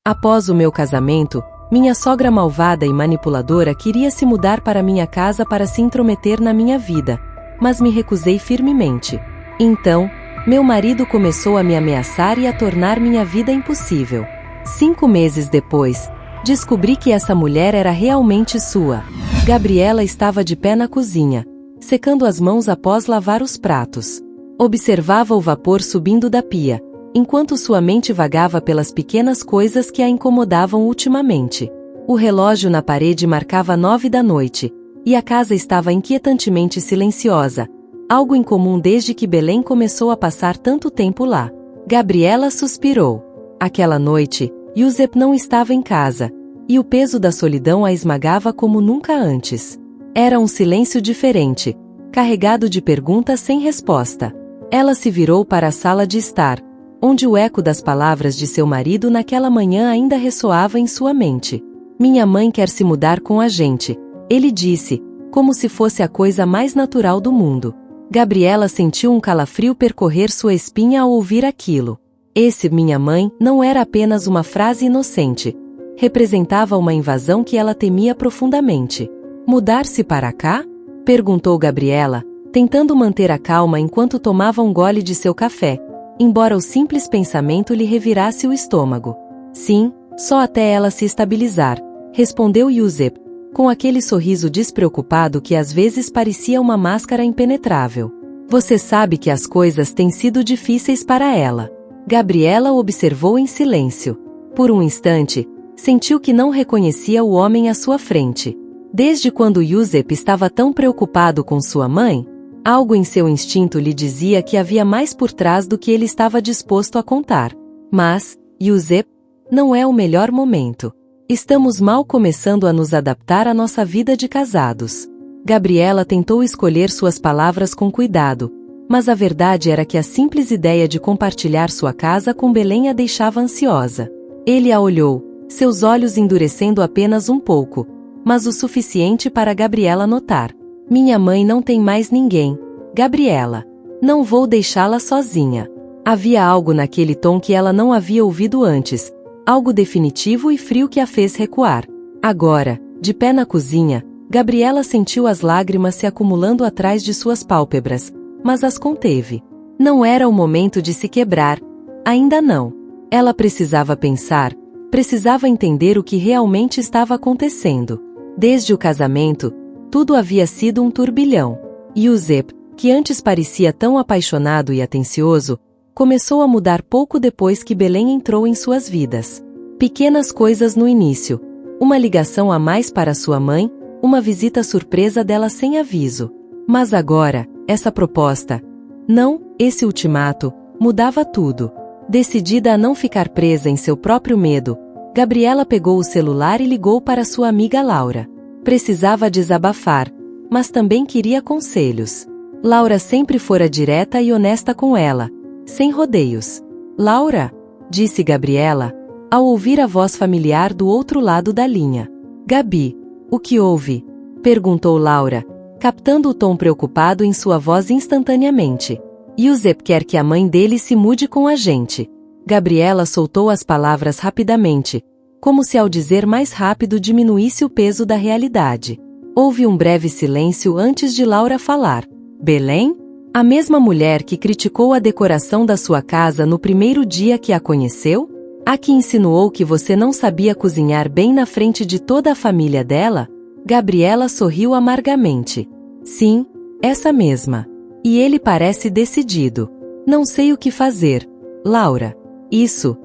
Após o meu casamento, minha sogra malvada e manipuladora queria se mudar para minha casa para se intrometer na minha vida, mas me recusei firmemente. Então, meu marido começou a me ameaçar e a tornar minha vida impossível. 5 meses depois, descobri que essa mulher era realmente sua. Gabriela estava de pé na cozinha, secando as mãos após lavar os pratos. Observava o vapor subindo da pia, enquanto sua mente vagava pelas pequenas coisas que a incomodavam ultimamente. O relógio na parede marcava 9 da noite, e a casa estava inquietantemente silenciosa, algo incomum desde que Belém começou a passar tanto tempo lá. Gabriela suspirou. Aquela noite, Yusep não estava em casa, e o peso da solidão a esmagava como nunca antes. Era um silêncio diferente, carregado de perguntas sem resposta. Ela se virou para a sala de estar, onde o eco das palavras de seu marido naquela manhã ainda ressoava em sua mente. Minha mãe quer se mudar com a gente, ele disse, como se fosse a coisa mais natural do mundo. Gabriela sentiu um calafrio percorrer sua espinha ao ouvir aquilo. Esse, minha mãe, não era apenas uma frase inocente. Representava uma invasão que ela temia profundamente. Mudar-se para cá? Perguntou Gabriela, tentando manter a calma enquanto tomava um gole de seu café, embora o simples pensamento lhe revirasse o estômago. Sim, só até ela se estabilizar, respondeu Yusep, com aquele sorriso despreocupado que às vezes parecia uma máscara impenetrável. Você sabe que as coisas têm sido difíceis para ela. Gabriela observou em silêncio. Por um instante, sentiu que não reconhecia o homem à sua frente. Desde quando Yusep estava tão preocupado com sua mãe, algo em seu instinto lhe dizia que havia mais por trás do que ele estava disposto a contar. Mas, Yusep, não é o melhor momento. Estamos mal começando a nos adaptar à nossa vida de casados. Gabriela tentou escolher suas palavras com cuidado, mas a verdade era que a simples ideia de compartilhar sua casa com Belém a deixava ansiosa. Ele a olhou, seus olhos endurecendo apenas um pouco, mas o suficiente para Gabriela notar. Minha mãe não tem mais ninguém, Gabriela. Não vou deixá-la sozinha. Havia algo naquele tom que ela não havia ouvido antes, algo definitivo e frio que a fez recuar. Agora, de pé na cozinha, Gabriela sentiu as lágrimas se acumulando atrás de suas pálpebras, mas as conteve. Não era o momento de se quebrar. Ainda não. Ela precisava pensar, precisava entender o que realmente estava acontecendo. Desde o casamento, tudo havia sido um turbilhão. Yusep, que antes parecia tão apaixonado e atencioso, começou a mudar pouco depois que Belém entrou em suas vidas. Pequenas coisas no início, uma ligação a mais para sua mãe, uma visita surpresa dela sem aviso. Mas agora, essa proposta, não, esse ultimato, mudava tudo. Decidida a não ficar presa em seu próprio medo, Gabriela pegou o celular e ligou para sua amiga Laura. Precisava desabafar, mas também queria conselhos. Laura sempre fora direta e honesta com ela, sem rodeios. Laura? Disse Gabriela, ao ouvir a voz familiar do outro lado da linha. Gabi, o que houve? Perguntou Laura, captando o tom preocupado em sua voz instantaneamente. Yusep quer que a mãe dele se mude com a gente. Gabriela soltou as palavras rapidamente, como se ao dizer mais rápido diminuísse o peso da realidade. Houve um breve silêncio antes de Laura falar. Belém? A mesma mulher que criticou a decoração da sua casa no primeiro dia que a conheceu? A que insinuou que você não sabia cozinhar bem na frente de toda a família dela? Gabriela sorriu amargamente. Sim, essa mesma. E ele parece decidido. Não sei o que fazer. Laura. Isso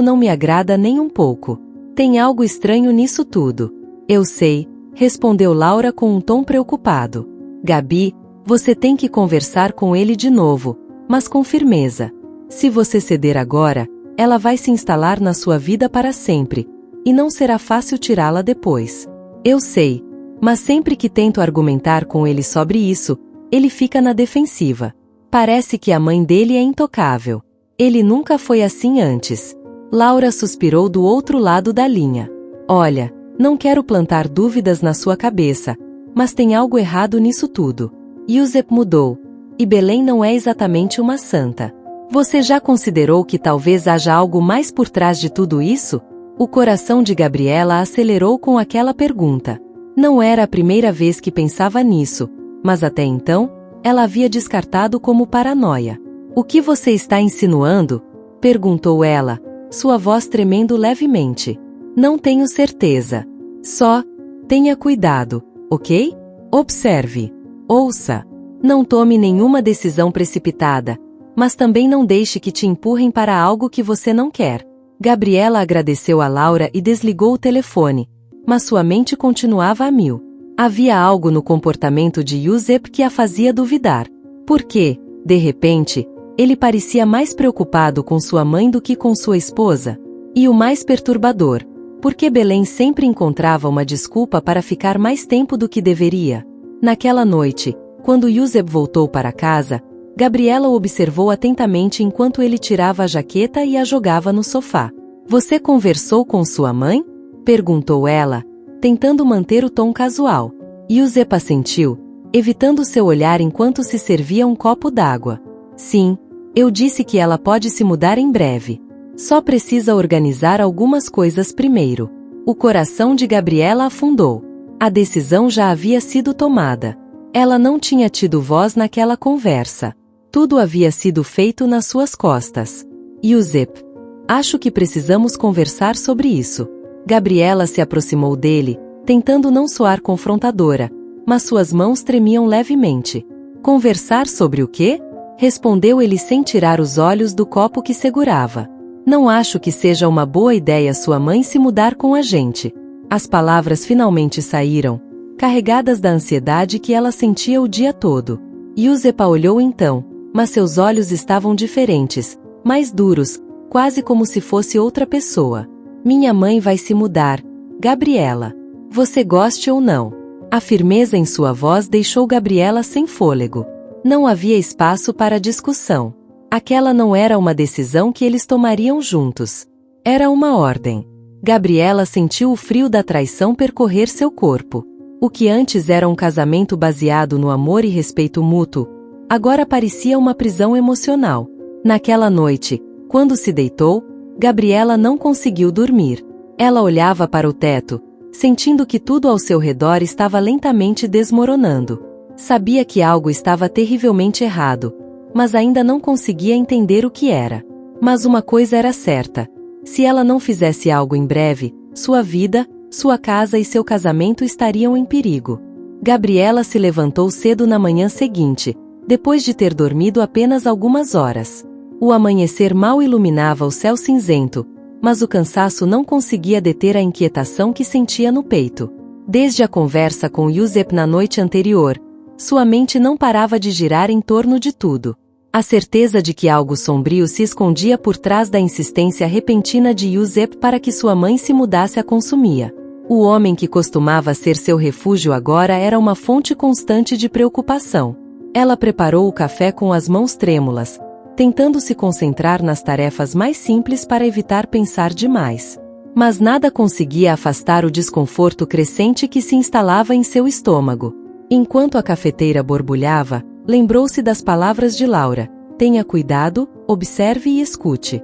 não me agrada nem um pouco. Tem algo estranho nisso tudo. Eu sei, respondeu Laura com um tom preocupado. Gabi, você tem que conversar com ele de novo, mas com firmeza. Se você ceder agora, ela vai se instalar na sua vida para sempre, e não será fácil tirá-la depois. Eu sei, mas sempre que tento argumentar com ele sobre isso, ele fica na defensiva. Parece que a mãe dele é intocável. Ele nunca foi assim antes. Laura suspirou do outro lado da linha. Olha, não quero plantar dúvidas na sua cabeça, mas tem algo errado nisso tudo. Yusep mudou, e Belém não é exatamente uma santa. Você já considerou que talvez haja algo mais por trás de tudo isso? O coração de Gabriela acelerou com aquela pergunta. Não era a primeira vez que pensava nisso, mas até então, ela havia descartado como paranoia. O que você está insinuando? Perguntou ela, sua voz tremendo levemente. Não tenho certeza. Só, tenha cuidado, ok? Observe. Ouça. Não tome nenhuma decisão precipitada, mas também não deixe que te empurrem para algo que você não quer. Gabriela agradeceu a Laura e desligou o telefone, mas sua mente continuava a mil. Havia algo no comportamento de Giuseppe que a fazia duvidar. Porque, de repente, ele parecia mais preocupado com sua mãe do que com sua esposa. E o mais perturbador, porque Belém sempre encontrava uma desculpa para ficar mais tempo do que deveria. Naquela noite, quando Giuseppe voltou para casa, Gabriela o observou atentamente enquanto ele tirava a jaqueta e a jogava no sofá. Você conversou com sua mãe? Perguntou ela, tentando manter o tom casual. Giuseppe assentiu, evitando seu olhar enquanto se servia um copo d'água. Sim, eu disse que ela pode se mudar em breve. Só precisa organizar algumas coisas primeiro. O coração de Gabriela afundou. A decisão já havia sido tomada. Ela não tinha tido voz naquela conversa. Tudo havia sido feito nas suas costas. Giuseppe, acho que precisamos conversar sobre isso. Gabriela se aproximou dele, tentando não soar confrontadora, mas suas mãos tremiam levemente. Conversar sobre o quê? Respondeu ele sem tirar os olhos do copo que segurava. Não acho que seja uma boa ideia sua mãe se mudar com a gente. As palavras finalmente saíram, carregadas da ansiedade que ela sentia o dia todo. Giuseppe olhou então, mas seus olhos estavam diferentes, mais duros, quase como se fosse outra pessoa. Minha mãe vai se mudar, Gabriela. Você goste ou não? A firmeza em sua voz deixou Gabriela sem fôlego. Não havia espaço para discussão. Aquela não era uma decisão que eles tomariam juntos. Era uma ordem. Gabriela sentiu o frio da traição percorrer seu corpo. O que antes era um casamento baseado no amor e respeito mútuo, agora parecia uma prisão emocional. Naquela noite, quando se deitou, Gabriela não conseguiu dormir. Ela olhava para o teto, sentindo que tudo ao seu redor estava lentamente desmoronando. Sabia que algo estava terrivelmente errado, mas ainda não conseguia entender o que era. Mas uma coisa era certa: se ela não fizesse algo em breve, sua vida, sua casa e seu casamento estariam em perigo. Gabriela se levantou cedo na manhã seguinte, depois de ter dormido apenas algumas horas. O amanhecer mal iluminava o céu cinzento, mas o cansaço não conseguia deter a inquietação que sentia no peito. Desde a conversa com Giuseppe na noite anterior, sua mente não parava de girar em torno de tudo. A certeza de que algo sombrio se escondia por trás da insistência repentina de Giuseppe para que sua mãe se mudasse a consumia. O homem que costumava ser seu refúgio agora era uma fonte constante de preocupação. Ela preparou o café com as mãos trêmulas, tentando se concentrar nas tarefas mais simples para evitar pensar demais. Mas nada conseguia afastar o desconforto crescente que se instalava em seu estômago. Enquanto a cafeteira borbulhava, lembrou-se das palavras de Laura: tenha cuidado, observe e escute.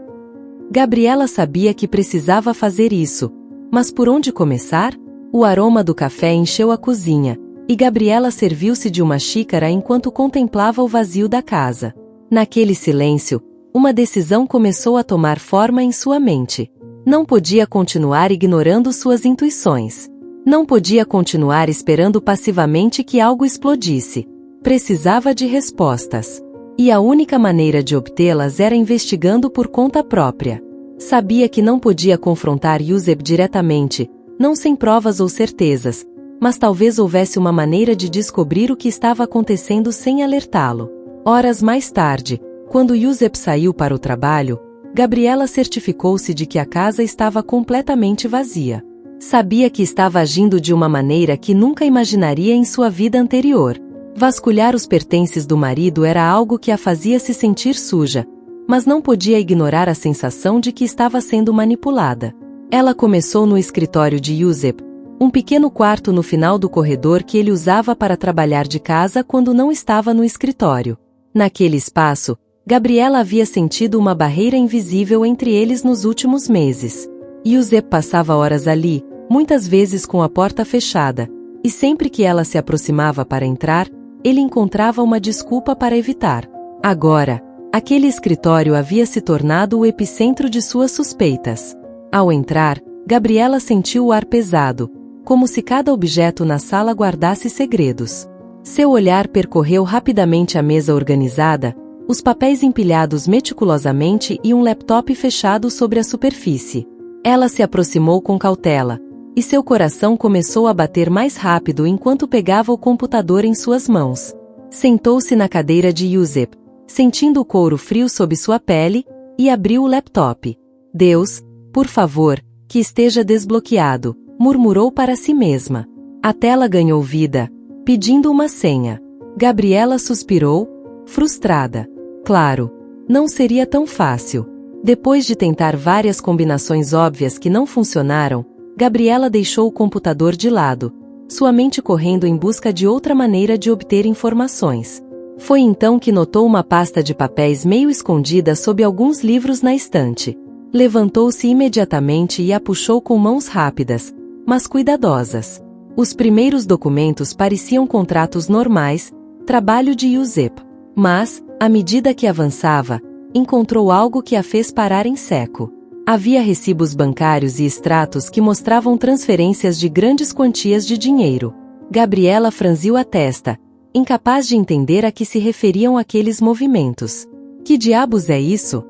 Gabriela sabia que precisava fazer isso, mas por onde começar? O aroma do café encheu a cozinha, e Gabriela serviu-se de uma xícara enquanto contemplava o vazio da casa. Naquele silêncio, uma decisão começou a tomar forma em sua mente. Não podia continuar ignorando suas intuições. Não podia continuar esperando passivamente que algo explodisse. Precisava de respostas. E a única maneira de obtê-las era investigando por conta própria. Sabia que não podia confrontar Giuseppe diretamente, não sem provas ou certezas, mas talvez houvesse uma maneira de descobrir o que estava acontecendo sem alertá-lo. Horas mais tarde, quando Giuseppe saiu para o trabalho, Gabriela certificou-se de que a casa estava completamente vazia. Sabia que estava agindo de uma maneira que nunca imaginaria em sua vida anterior. Vasculhar os pertences do marido era algo que a fazia se sentir suja, mas não podia ignorar a sensação de que estava sendo manipulada. Ela começou no escritório de Giuseppe, um pequeno quarto no final do corredor que ele usava para trabalhar de casa quando não estava no escritório. Naquele espaço, Gabriela havia sentido uma barreira invisível entre eles nos últimos meses. Yusep passava horas ali, muitas vezes com a porta fechada, e sempre que ela se aproximava para entrar, ele encontrava uma desculpa para evitar. Agora, aquele escritório havia se tornado o epicentro de suas suspeitas. Ao entrar, Gabriela sentiu o ar pesado, como se cada objeto na sala guardasse segredos. Seu olhar percorreu rapidamente a mesa organizada, os papéis empilhados meticulosamente e um laptop fechado sobre a superfície. Ela se aproximou com cautela, e seu coração começou a bater mais rápido enquanto pegava o computador em suas mãos. Sentou-se na cadeira de Yusep, sentindo o couro frio sob sua pele, e abriu o laptop. Deus, por favor, que esteja desbloqueado, murmurou para si mesma. A tela ganhou vida, pedindo uma senha. Gabriela suspirou, frustrada. Claro, não seria tão fácil. Depois de tentar várias combinações óbvias que não funcionaram, Gabriela deixou o computador de lado, sua mente correndo em busca de outra maneira de obter informações. Foi então que notou uma pasta de papéis meio escondida sob alguns livros na estante. Levantou-se imediatamente e a puxou com mãos rápidas, mas cuidadosas. Os primeiros documentos pareciam contratos normais, trabalho de Yusep. Mas, à medida que avançava, encontrou algo que a fez parar em seco. Havia recibos bancários e extratos que mostravam transferências de grandes quantias de dinheiro. Gabriela franziu a testa, incapaz de entender a que se referiam aqueles movimentos. Que diabos é isso?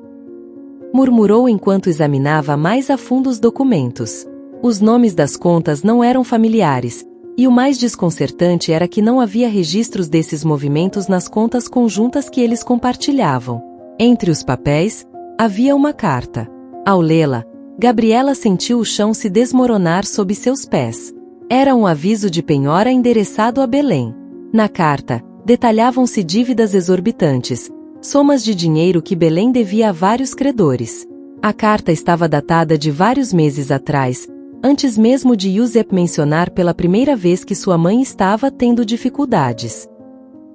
Murmurou enquanto examinava mais a fundo os documentos. Os nomes das contas não eram familiares, e o mais desconcertante era que não havia registros desses movimentos nas contas conjuntas que eles compartilhavam. Entre os papéis, havia uma carta. Ao lê-la, Gabriela sentiu o chão se desmoronar sob seus pés. Era um aviso de penhora endereçado a Belém. Na carta, detalhavam-se dívidas exorbitantes, somas de dinheiro que Belém devia a vários credores. A carta estava datada de vários meses atrás, antes mesmo de Yusep mencionar pela primeira vez que sua mãe estava tendo dificuldades.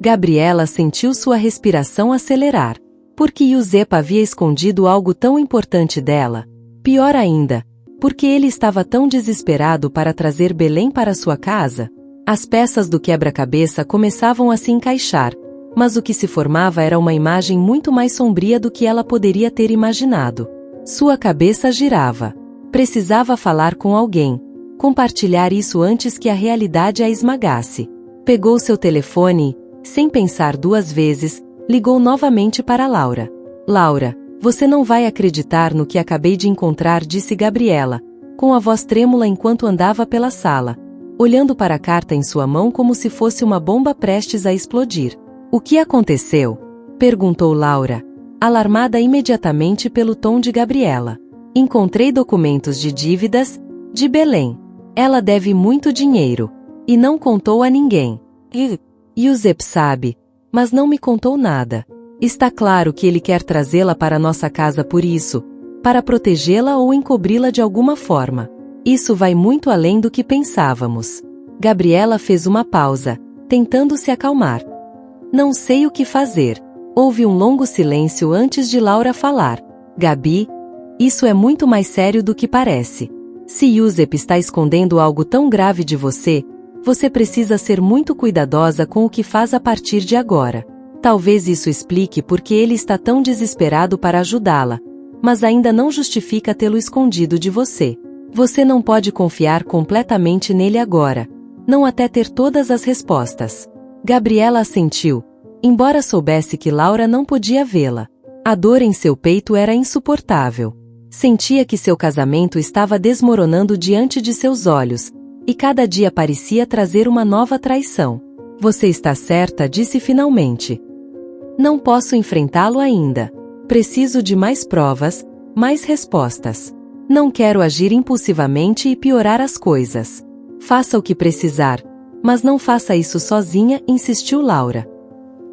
Gabriela sentiu sua respiração acelerar. Porque Yusep havia escondido algo tão importante dela? Pior ainda, porque ele estava tão desesperado para trazer Belém para sua casa? As peças do quebra-cabeça começavam a se encaixar, mas o que se formava era uma imagem muito mais sombria do que ela poderia ter imaginado. Sua cabeça girava. Precisava falar com alguém, compartilhar isso antes que a realidade a esmagasse. Pegou seu telefone e, sem pensar duas vezes, ligou novamente para Laura. Laura, você não vai acreditar no que acabei de encontrar, disse Gabriela, com a voz trêmula enquanto andava pela sala, olhando para a carta em sua mão como se fosse uma bomba prestes a explodir. O que aconteceu? Perguntou Laura, alarmada imediatamente pelo tom de Gabriela. Encontrei documentos de dívidas, de Belém. Ela deve muito dinheiro. E não contou a ninguém. Yusep sabe, mas não me contou nada. Está claro que ele quer trazê-la para nossa casa por isso, para protegê-la ou encobri-la de alguma forma. Isso vai muito além do que pensávamos. Gabriela fez uma pausa, tentando se acalmar. Não sei o que fazer. Houve um longo silêncio antes de Laura falar. Gabi, isso é muito mais sério do que parece. Se Yusep está escondendo algo tão grave de você, você precisa ser muito cuidadosa com o que faz a partir de agora. Talvez isso explique por que ele está tão desesperado para ajudá-la, mas ainda não justifica tê-lo escondido de você. Você não pode confiar completamente nele agora, não até ter todas as respostas. Gabriela assentiu, embora soubesse que Laura não podia vê-la. A dor em seu peito era insuportável. Sentia que seu casamento estava desmoronando diante de seus olhos, e cada dia parecia trazer uma nova traição. Você está certa, disse finalmente. Não posso enfrentá-lo ainda. Preciso de mais provas, mais respostas. Não quero agir impulsivamente e piorar as coisas. Faça o que precisar, mas não faça isso sozinha, insistiu Laura.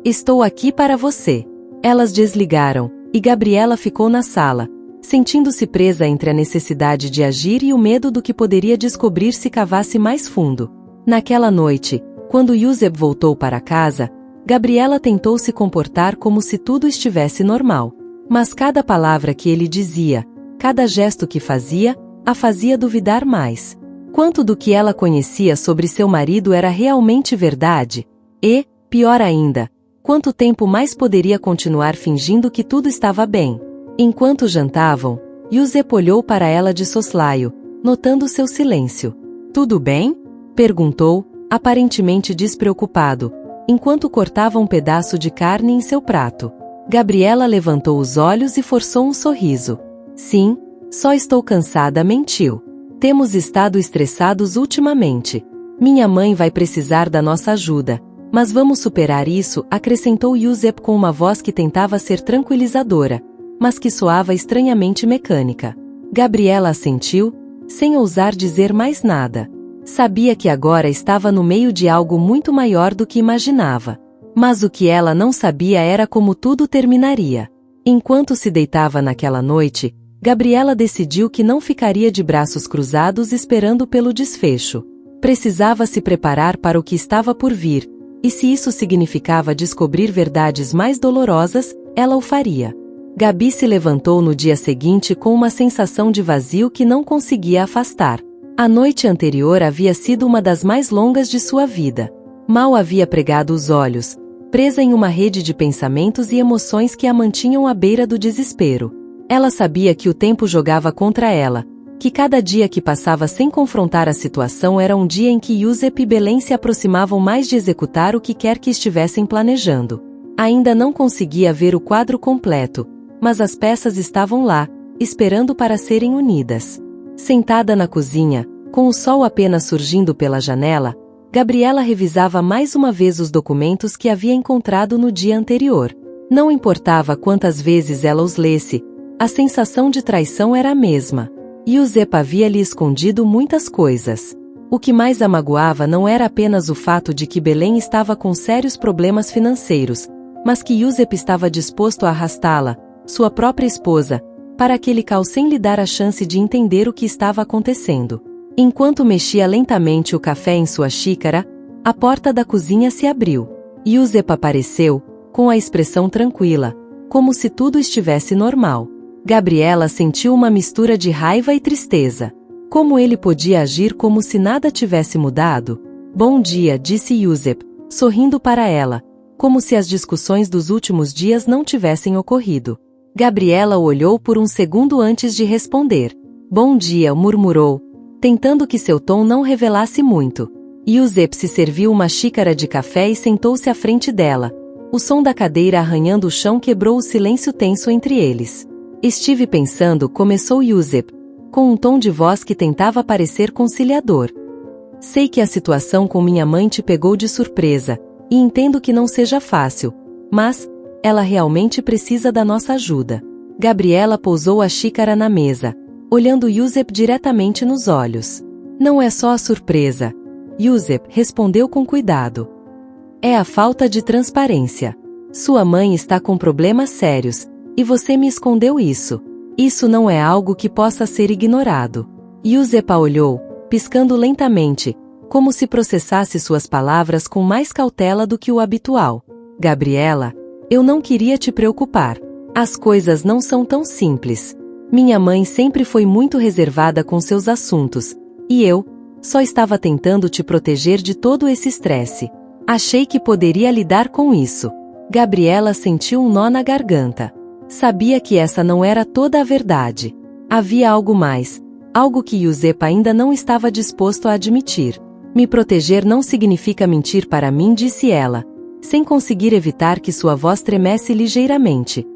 Estou aqui para você. Elas desligaram, e Gabriela ficou na sala, sentindo-se presa entre a necessidade de agir e o medo do que poderia descobrir se cavasse mais fundo. Naquela noite, quando Yusep voltou para casa, Gabriela tentou se comportar como se tudo estivesse normal. Mas cada palavra que ele dizia, cada gesto que fazia, a fazia duvidar mais. Quanto do que ela conhecia sobre seu marido era realmente verdade? E, pior ainda, quanto tempo mais poderia continuar fingindo que tudo estava bem? Enquanto jantavam, Yusep olhou para ela de soslaio, notando seu silêncio. "Tudo bem?" perguntou, aparentemente despreocupado, enquanto cortava um pedaço de carne em seu prato. Gabriela levantou os olhos e forçou um sorriso. "Sim, só estou cansada", mentiu. "Temos estado estressados ultimamente. Minha mãe vai precisar da nossa ajuda, mas vamos superar isso", acrescentou Yusep com uma voz que tentava ser tranquilizadora, mas que soava estranhamente mecânica. Gabriela assentiu, sem ousar dizer mais nada. Sabia que agora estava no meio de algo muito maior do que imaginava. Mas o que ela não sabia era como tudo terminaria. Enquanto se deitava naquela noite, Gabriela decidiu que não ficaria de braços cruzados esperando pelo desfecho. Precisava se preparar para o que estava por vir, e se isso significava descobrir verdades mais dolorosas, ela o faria. Gabi se levantou no dia seguinte com uma sensação de vazio que não conseguia afastar. A noite anterior havia sido uma das mais longas de sua vida. Mal havia pregado os olhos, presa em uma rede de pensamentos e emoções que a mantinham à beira do desespero. Ela sabia que o tempo jogava contra ela, que cada dia que passava sem confrontar a situação era um dia em que Yusep e Belém se aproximavam mais de executar o que quer que estivessem planejando. Ainda não conseguia ver o quadro completo, mas as peças estavam lá, esperando para serem unidas. Sentada na cozinha, com o sol apenas surgindo pela janela, Gabriela revisava mais uma vez os documentos que havia encontrado no dia anterior. Não importava quantas vezes ela os lesse, a sensação de traição era a mesma. Yusep havia lhe escondido muitas coisas. O que mais a magoava não era apenas o fato de que Belém estava com sérios problemas financeiros, mas que Yusep estava disposto a arrastá-la, sua própria esposa, para aquele caos sem lhe dar a chance de entender o que estava acontecendo. Enquanto mexia lentamente o café em sua xícara, a porta da cozinha se abriu. Yusep apareceu, com a expressão tranquila, como se tudo estivesse normal. Gabriela sentiu uma mistura de raiva e tristeza. Como ele podia agir como se nada tivesse mudado? "Bom dia", disse Yusep, sorrindo para ela, como se as discussões dos últimos dias não tivessem ocorrido. Gabriela o olhou por um segundo antes de responder. "Bom dia", murmurou, tentando que seu tom não revelasse muito. Yusep se serviu uma xícara de café e sentou-se à frente dela. O som da cadeira arranhando o chão quebrou o silêncio tenso entre eles. "Estive pensando", começou Yusep, com um tom de voz que tentava parecer conciliador. "Sei que a situação com minha mãe te pegou de surpresa, e entendo que não seja fácil, mas ela realmente precisa da nossa ajuda." Gabriela pousou a xícara na mesa, olhando Yusep diretamente nos olhos. "Não é só a surpresa", Yusep respondeu com cuidado. "É a falta de transparência. Sua mãe está com problemas sérios, e você me escondeu isso. Isso não é algo que possa ser ignorado." Yusep a olhou, piscando lentamente, como se processasse suas palavras com mais cautela do que o habitual. "Gabriela, eu não queria te preocupar. As coisas não são tão simples. Minha mãe sempre foi muito reservada com seus assuntos, e eu só estava tentando te proteger de todo esse estresse. Achei que poderia lidar com isso." Gabriela sentiu um nó na garganta. Sabia que essa não era toda a verdade. Havia algo mais, algo que Yusep ainda não estava disposto a admitir. "Me proteger não significa mentir para mim", disse ela, sem conseguir evitar que sua voz tremesse ligeiramente.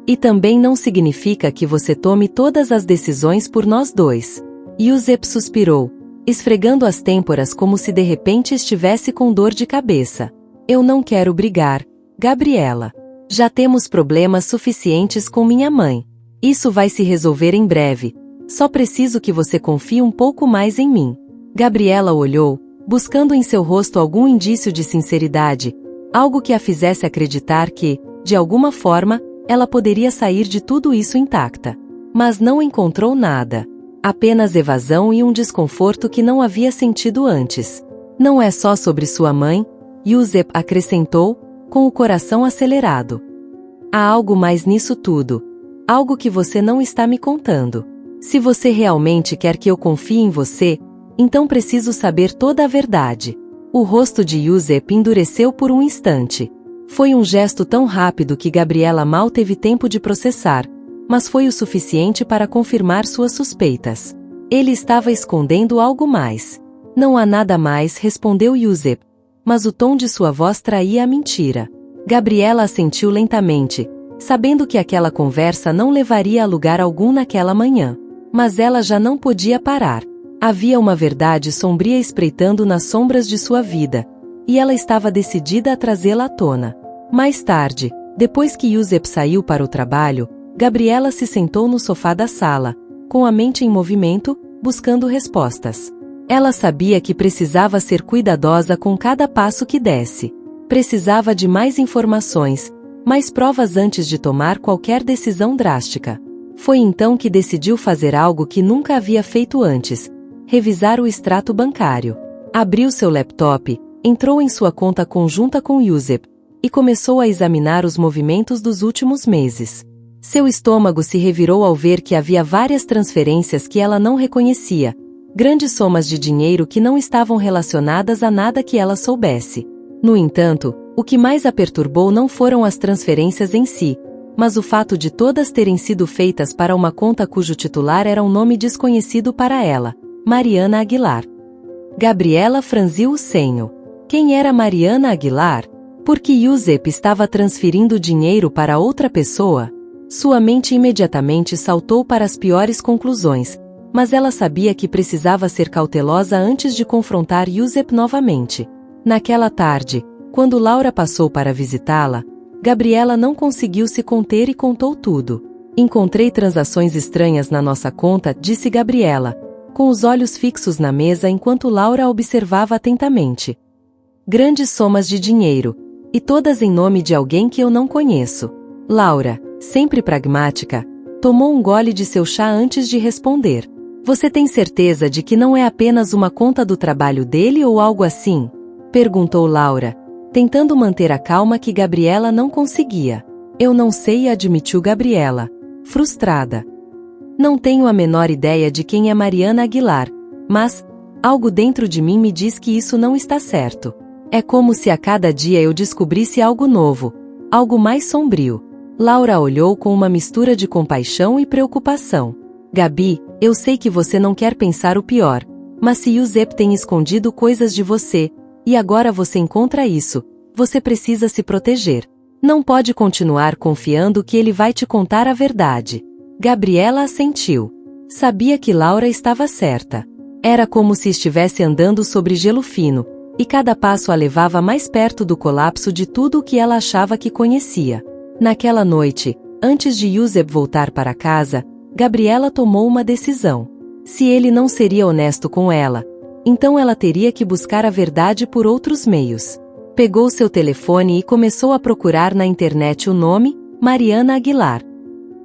"E também não significa que você tome todas as decisões por nós dois." Yusep suspirou, esfregando as têmporas como se de repente estivesse com dor de cabeça. "Eu não quero brigar, Gabriela. Já temos problemas suficientes com minha mãe. Isso vai se resolver em breve. Só preciso que você confie um pouco mais em mim." Gabriela olhou, buscando em seu rosto algum indício de sinceridade, algo que a fizesse acreditar que, de alguma forma, ela poderia sair de tudo isso intacta. Mas não encontrou nada. Apenas evasão e um desconforto que não havia sentido antes. "Não é só sobre sua mãe", Yusep acrescentou, com o coração acelerado. "Há algo mais nisso tudo. Algo que você não está me contando." Se você realmente quer que eu confie em você, então preciso saber toda a verdade. O rosto de Giuseppe endureceu por um instante. Foi um gesto tão rápido que Gabriela mal teve tempo de processar, mas foi o suficiente para confirmar suas suspeitas. Ele estava escondendo algo mais. Não há nada mais, respondeu Giuseppe, mas o tom de sua voz traía a mentira. Gabriela assentiu lentamente, sabendo que aquela conversa não levaria a lugar algum naquela manhã. Mas ela já não podia parar. Havia uma verdade sombria espreitando nas sombras de sua vida, e ela estava decidida a trazê-la à tona. Mais tarde, depois que Giuseppe saiu para o trabalho, Gabriela se sentou no sofá da sala, com a mente em movimento, buscando respostas. Ela sabia que precisava ser cuidadosa com cada passo que desse. Precisava de mais informações, mais provas antes de tomar qualquer decisão drástica. Foi então que decidiu fazer algo que nunca havia feito antes: revisar o extrato bancário. Abriu seu laptop, entrou em sua conta conjunta com Giuseppe, e começou a examinar os movimentos dos últimos meses. Seu estômago se revirou ao ver que havia várias transferências que ela não reconhecia, grandes somas de dinheiro que não estavam relacionadas a nada que ela soubesse. No entanto, o que mais a perturbou não foram as transferências em si, mas o fato de todas terem sido feitas para uma conta cujo titular era um nome desconhecido para ela: Mariana Aguilar. Gabriela franziu o senho. Quem era Mariana Aguilar? Por que Giuseppe estava transferindo dinheiro para outra pessoa? Sua mente imediatamente saltou para as piores conclusões, mas ela sabia que precisava ser cautelosa antes de confrontar Giuseppe novamente. Naquela tarde, quando Laura passou para visitá-la, Gabriela não conseguiu se conter e contou tudo. Encontrei transações estranhas na nossa conta, disse Gabriela, com os olhos fixos na mesa enquanto Laura a observava atentamente. Grandes somas de dinheiro, e todas em nome de alguém que eu não conheço. Laura, sempre pragmática, tomou um gole de seu chá antes de responder. Você tem certeza de que não é apenas uma conta do trabalho dele ou algo assim? Perguntou Laura, tentando manter a calma que Gabriela não conseguia. Eu não sei, admitiu Gabriela, frustrada. Não tenho a menor ideia de quem é Mariana Aguilar, mas algo dentro de mim me diz que isso não está certo. É como se a cada dia eu descobrisse algo novo, algo mais sombrio. Laura olhou com uma mistura de compaixão e preocupação. Gabi, eu sei que você não quer pensar o pior, mas se Giuseppe tem escondido coisas de você, e agora você encontra isso, você precisa se proteger. Não pode continuar confiando que ele vai te contar a verdade. Gabriela assentiu. Sabia que Laura estava certa. Era como se estivesse andando sobre gelo fino, e cada passo a levava mais perto do colapso de tudo o que ela achava que conhecia. Naquela noite, antes de Giuseppe voltar para casa, Gabriela tomou uma decisão. Se ele não seria honesto com ela, então ela teria que buscar a verdade por outros meios. Pegou seu telefone e começou a procurar na internet o nome, Mariana Aguilar.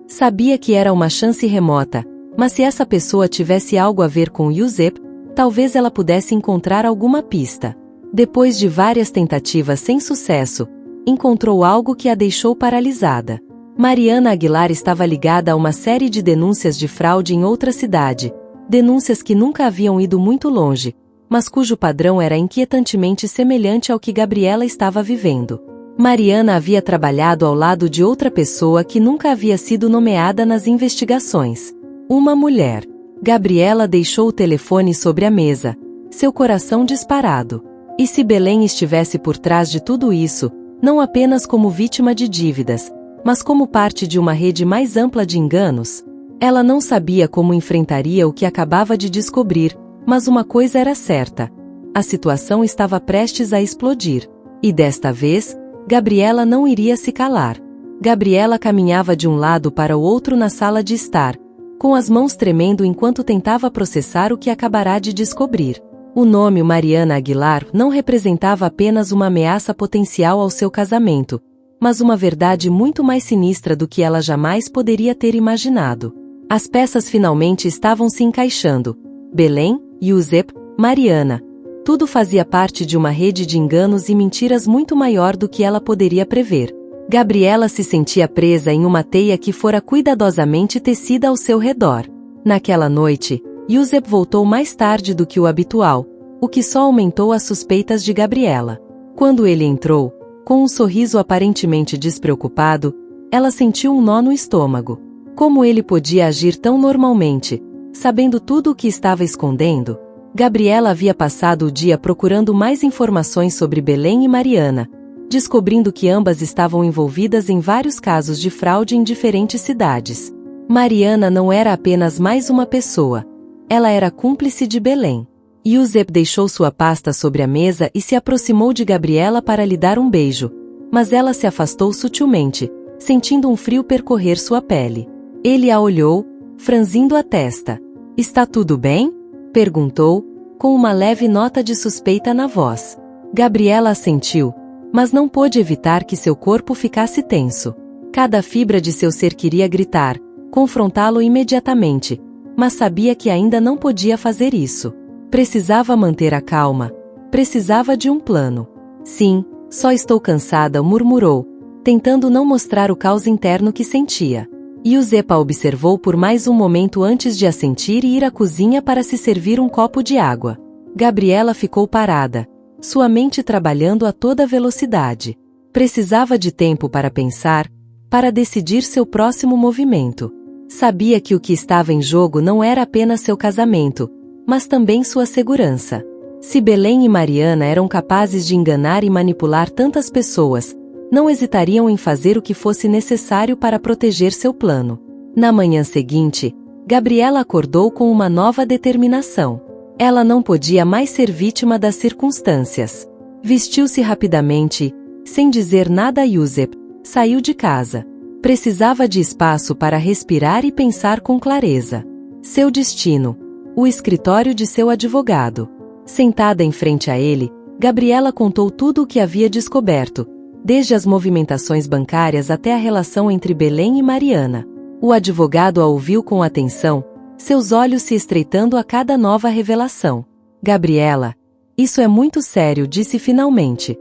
Sabia que era uma chance remota, mas se essa pessoa tivesse algo a ver com Giuseppe, talvez ela pudesse encontrar alguma pista. Depois de várias tentativas sem sucesso, encontrou algo que a deixou paralisada. Mariana Aguilar estava ligada a uma série de denúncias de fraude em outra cidade, denúncias que nunca haviam ido muito longe, mas cujo padrão era inquietantemente semelhante ao que Gabriela estava vivendo. Mariana havia trabalhado ao lado de outra pessoa que nunca havia sido nomeada nas investigações. Uma mulher. Gabriela deixou o telefone sobre a mesa, seu coração disparado. E se Belém estivesse por trás de tudo isso, não apenas como vítima de dívidas, mas como parte de uma rede mais ampla de enganos? Ela não sabia como enfrentaria o que acabava de descobrir, mas uma coisa era certa: a situação estava prestes a explodir. E desta vez, Gabriela não iria se calar. Gabriela caminhava de um lado para o outro na sala de estar, com as mãos tremendo enquanto tentava processar o que acabará de descobrir. O nome Mariana Aguilar não representava apenas uma ameaça potencial ao seu casamento, mas uma verdade muito mais sinistra do que ela jamais poderia ter imaginado. As peças finalmente estavam se encaixando. Belém, Giuseppe, Mariana. Tudo fazia parte de uma rede de enganos e mentiras muito maior do que ela poderia prever. Gabriela se sentia presa em uma teia que fora cuidadosamente tecida ao seu redor. Naquela noite, Yusep voltou mais tarde do que o habitual, o que só aumentou as suspeitas de Gabriela. Quando ele entrou, com um sorriso aparentemente despreocupado, ela sentiu um nó no estômago. Como ele podia agir tão normalmente, sabendo tudo o que estava escondendo? Gabriela havia passado o dia procurando mais informações sobre Belém e Mariana, descobrindo que ambas estavam envolvidas em vários casos de fraude em diferentes cidades. Mariana não era apenas mais uma pessoa, ela era cúmplice de Belém. Yusep deixou sua pasta sobre a mesa e se aproximou de Gabriela para lhe dar um beijo, mas ela se afastou sutilmente, sentindo um frio percorrer sua pele. Ele a olhou, franzindo a testa. "Está tudo bem?" perguntou, com uma leve nota de suspeita na voz. Gabriela assentiu, mas não pôde evitar que seu corpo ficasse tenso. Cada fibra de seu ser queria gritar, confrontá-lo imediatamente, mas sabia que ainda não podia fazer isso. Precisava manter a calma. Precisava de um plano. "Sim, só estou cansada", murmurou, tentando não mostrar o caos interno que sentia. Yusep a observou por mais um momento antes de assentir e ir à cozinha para se servir um copo de água. Gabriela ficou parada, sua mente trabalhando a toda velocidade. Precisava de tempo para pensar, para decidir seu próximo movimento. Sabia que o que estava em jogo não era apenas seu casamento, mas também sua segurança. Se Belém e Mariana eram capazes de enganar e manipular tantas pessoas, não hesitariam em fazer o que fosse necessário para proteger seu plano. Na manhã seguinte, Gabriela acordou com uma nova determinação. Ela não podia mais ser vítima das circunstâncias. Vestiu-se rapidamente, sem dizer nada a Yusep, saiu de casa. Precisava de espaço para respirar e pensar com clareza. Seu destino. O escritório de seu advogado. Sentada em frente a ele, Gabriela contou tudo o que havia descoberto, desde as movimentações bancárias até a relação entre Belém e Mariana. O advogado a ouviu com atenção, seus olhos se estreitando a cada nova revelação. "Gabriela, isso é muito sério", disse finalmente.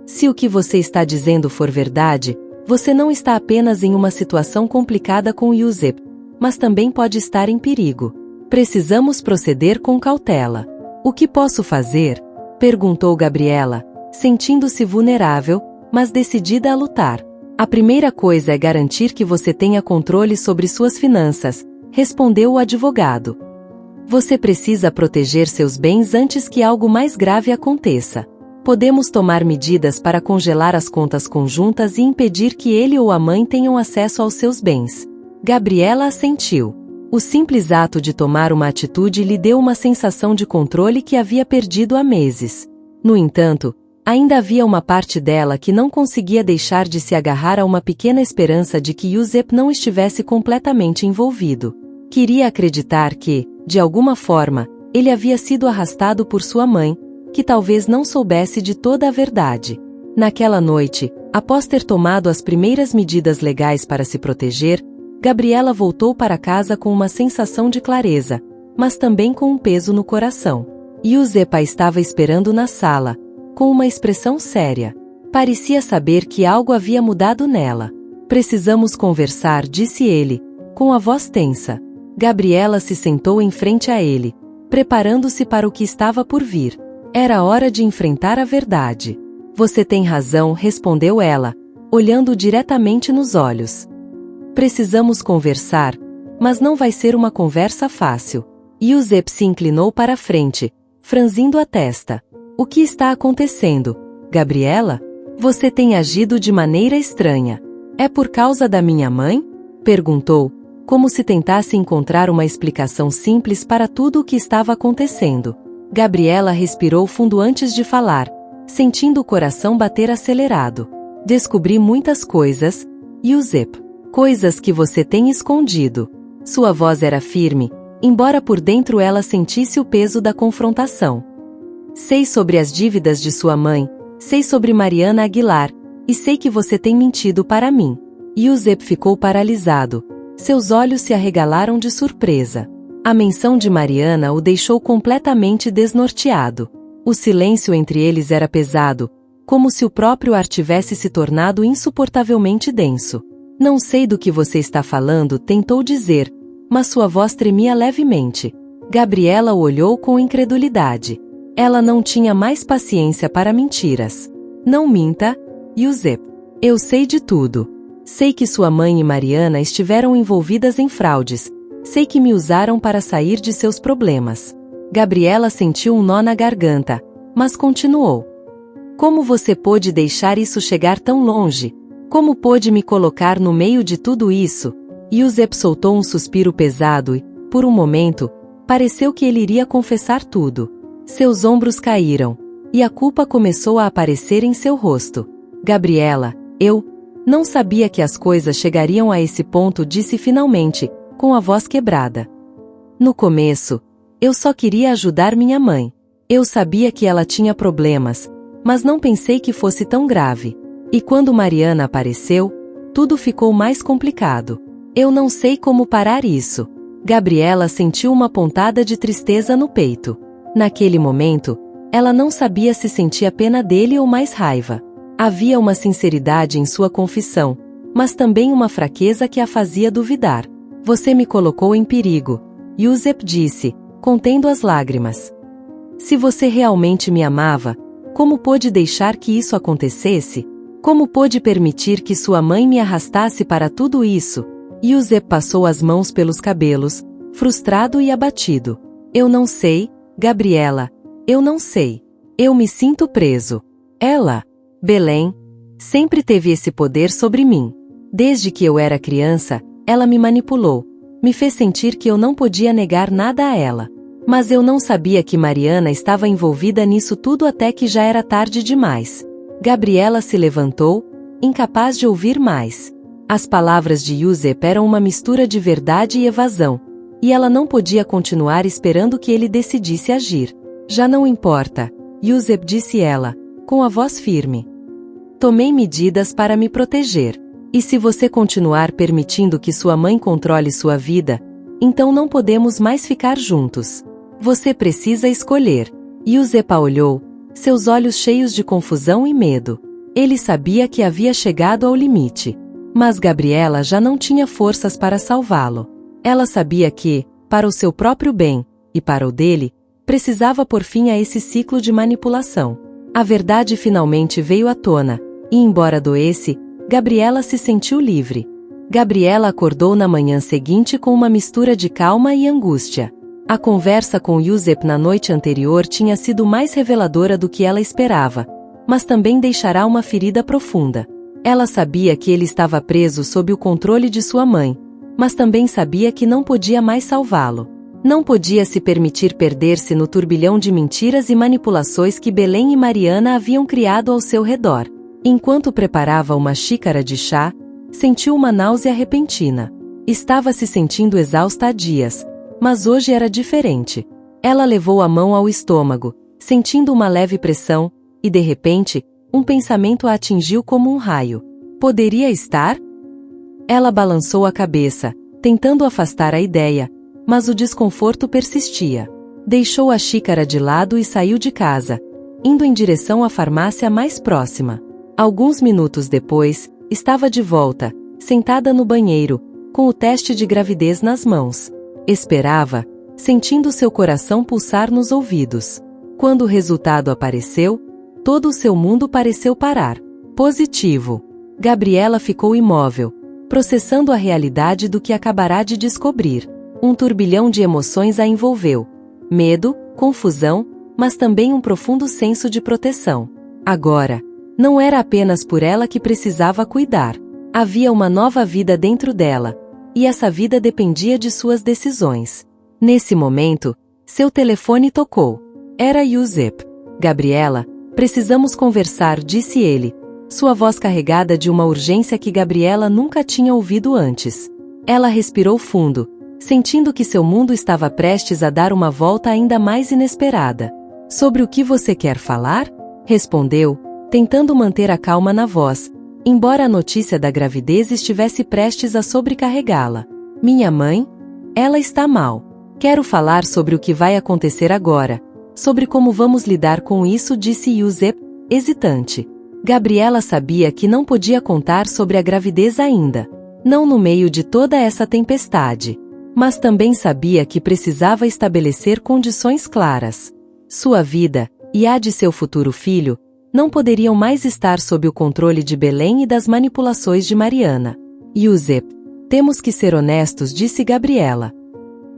"Se o que você está dizendo for verdade, você não está apenas em uma situação complicada com Yusep, mas também pode estar em perigo. Precisamos proceder com cautela." "O que posso fazer?" perguntou Gabriela, sentindo-se vulnerável, mas decidida a lutar. "A primeira coisa é garantir que você tenha controle sobre suas finanças", respondeu o advogado. "Você precisa proteger seus bens antes que algo mais grave aconteça. Podemos tomar medidas para congelar as contas conjuntas e impedir que ele ou a mãe tenham acesso aos seus bens." Gabriela assentiu. O simples ato de tomar uma atitude lhe deu uma sensação de controle que havia perdido há meses. No entanto, ainda havia uma parte dela que não conseguia deixar de se agarrar a uma pequena esperança de que Yusep não estivesse completamente envolvido. Queria acreditar que, de alguma forma, ele havia sido arrastado por sua mãe, que talvez não soubesse de toda a verdade. Naquela noite, após ter tomado as primeiras medidas legais para se proteger, Gabriela voltou para casa com uma sensação de clareza, mas também com um peso no coração. Yusep a estava esperando na sala, com uma expressão séria. Parecia saber que algo havia mudado nela. "Precisamos conversar", disse ele, com a voz tensa. Gabriela se sentou em frente a ele, preparando-se para o que estava por vir. Era hora de enfrentar a verdade. "Você tem razão", respondeu ela, olhando diretamente nos olhos. "Precisamos conversar, mas não vai ser uma conversa fácil." Yusep se inclinou para a frente, franzindo a testa. "O que está acontecendo, Gabriela? Você tem agido de maneira estranha. É por causa da minha mãe?" perguntou, como se tentasse encontrar uma explicação simples para tudo o que estava acontecendo. Gabriela respirou fundo antes de falar, sentindo o coração bater acelerado. "Descobri muitas coisas, Yusep. Coisas que você tem escondido." Sua voz era firme, embora por dentro ela sentisse o peso da confrontação. "Sei sobre as dívidas de sua mãe, sei sobre Mariana Aguilar, e sei que você tem mentido para mim." Yusep ficou paralisado. Seus olhos se arregalaram de surpresa. A menção de Mariana o deixou completamente desnorteado. O silêncio entre eles era pesado, como se o próprio ar tivesse se tornado insuportavelmente denso. "Não sei do que você está falando", tentou dizer, mas sua voz tremia levemente. Gabriela o olhou com incredulidade. Ela não tinha mais paciência para mentiras. Não minta, Yusef. Eu sei de tudo. Sei que sua mãe e Mariana estiveram envolvidas em fraudes. Sei que me usaram para sair de seus problemas. Gabriela sentiu um nó na garganta, mas continuou. Como você pôde deixar isso chegar tão longe? Como pôde me colocar no meio de tudo isso? Yusef soltou um suspiro pesado e, por um momento, pareceu que ele iria confessar tudo. Seus ombros caíram, e a culpa começou a aparecer em seu rosto. Gabriela, eu não sabia que as coisas chegariam a esse ponto, disse finalmente, com a voz quebrada. No começo, eu só queria ajudar minha mãe. Eu sabia que ela tinha problemas, mas não pensei que fosse tão grave. E quando Mariana apareceu, tudo ficou mais complicado. Eu não sei como parar isso. Gabriela sentiu uma pontada de tristeza no peito. Naquele momento, ela não sabia se sentia pena dele ou mais raiva. Havia uma sinceridade em sua confissão, mas também uma fraqueza que a fazia duvidar. Você me colocou em perigo, Yusef disse, contendo as lágrimas. Se você realmente me amava, como pôde deixar que isso acontecesse? Como pôde permitir que sua mãe me arrastasse para tudo isso? Yusef passou as mãos pelos cabelos, frustrado e abatido. Eu não sei, Gabriela, eu não sei. Eu me sinto preso. Ela, Belém, sempre teve esse poder sobre mim. Desde que eu era criança, ela me manipulou, me fez sentir que eu não podia negar nada a ela. Mas eu não sabia que Mariana estava envolvida nisso tudo até que já era tarde demais. Gabriela se levantou, incapaz de ouvir mais. As palavras de Yusef eram uma mistura de verdade e evasão, e ela não podia continuar esperando que ele decidisse agir. Já não importa, Yusef, disse ela, com a voz firme. Tomei medidas para me proteger. E se você continuar permitindo que sua mãe controle sua vida, então não podemos mais ficar juntos. Você precisa escolher. Yusef a olhou, seus olhos cheios de confusão e medo. Ele sabia que havia chegado ao limite. Mas Gabriela já não tinha forças para salvá-lo. Ela sabia que, para o seu próprio bem, e para o dele, precisava pôr fim a esse ciclo de manipulação. A verdade finalmente veio à tona, e embora doesse, Gabriela se sentiu livre. Gabriela acordou na manhã seguinte com uma mistura de calma e angústia. A conversa com Yusef na noite anterior tinha sido mais reveladora do que ela esperava, mas também deixará uma ferida profunda. Ela sabia que ele estava preso sob o controle de sua mãe, mas também sabia que não podia mais salvá-lo. Não podia se permitir perder-se no turbilhão de mentiras e manipulações que Belém e Mariana haviam criado ao seu redor. Enquanto preparava uma xícara de chá, sentiu uma náusea repentina. Estava se sentindo exausta há dias, mas hoje era diferente. Ela levou a mão ao estômago, sentindo uma leve pressão, e de repente, um pensamento a atingiu como um raio. Poderia estar? Ela balançou a cabeça, tentando afastar a ideia, mas o desconforto persistia. Deixou a xícara de lado e saiu de casa, indo em direção à farmácia mais próxima. Alguns minutos depois, estava de volta, sentada no banheiro, com o teste de gravidez nas mãos. Esperava, sentindo seu coração pulsar nos ouvidos. Quando o resultado apareceu, todo o seu mundo pareceu parar. Positivo. Gabriela ficou imóvel, processando a realidade do que acabará de descobrir. Um turbilhão de emoções a envolveu. Medo, confusão, mas também um profundo senso de proteção. Agora, não era apenas por ela que precisava cuidar. Havia uma nova vida dentro dela, e essa vida dependia de suas decisões. Nesse momento, seu telefone tocou. Era Yusef. Gabriela, precisamos conversar, disse ele, sua voz carregada de uma urgência que Gabriela nunca tinha ouvido antes. Ela respirou fundo, sentindo que seu mundo estava prestes a dar uma volta ainda mais inesperada. Sobre o que você quer falar? Respondeu, tentando manter a calma na voz, embora a notícia da gravidez estivesse prestes a sobrecarregá-la. Minha mãe? Ela está mal. Quero falar sobre o que vai acontecer agora, sobre como vamos lidar com isso, disse Yusef, hesitante. Gabriela sabia que não podia contar sobre a gravidez ainda. Não no meio de toda essa tempestade. Mas também sabia que precisava estabelecer condições claras. Sua vida, e a de seu futuro filho, não poderiam mais estar sob o controle de Belém e das manipulações de Mariana. Yusef, temos que ser honestos, disse Gabriela.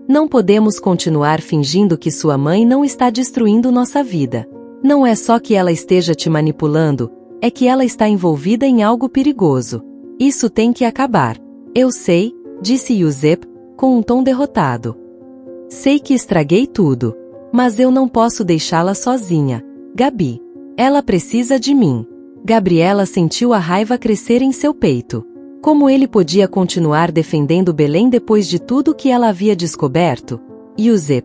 Não podemos continuar fingindo que sua mãe não está destruindo nossa vida. Não é só que ela esteja te manipulando, é que ela está envolvida em algo perigoso. Isso tem que acabar. Eu sei, disse Yusef, com um tom derrotado. Sei que estraguei tudo. Mas eu não posso deixá-la sozinha. Gabi. Ela precisa de mim. Gabriela sentiu a raiva crescer em seu peito. Como ele podia continuar defendendo Belém depois de tudo que ela havia descoberto? Yusef,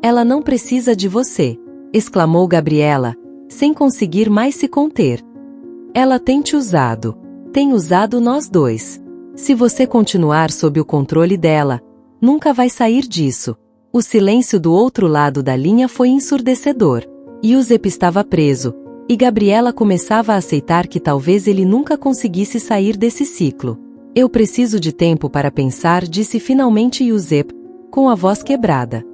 ela não precisa de você, exclamou Gabriela, sem conseguir mais se conter. Ela tem te usado. Tem usado nós dois. Se você continuar sob o controle dela, nunca vai sair disso. O silêncio do outro lado da linha foi ensurdecedor. Yusef estava preso, e Gabriela começava a aceitar que talvez ele nunca conseguisse sair desse ciclo. Eu preciso de tempo para pensar, disse finalmente Yusef, com a voz quebrada.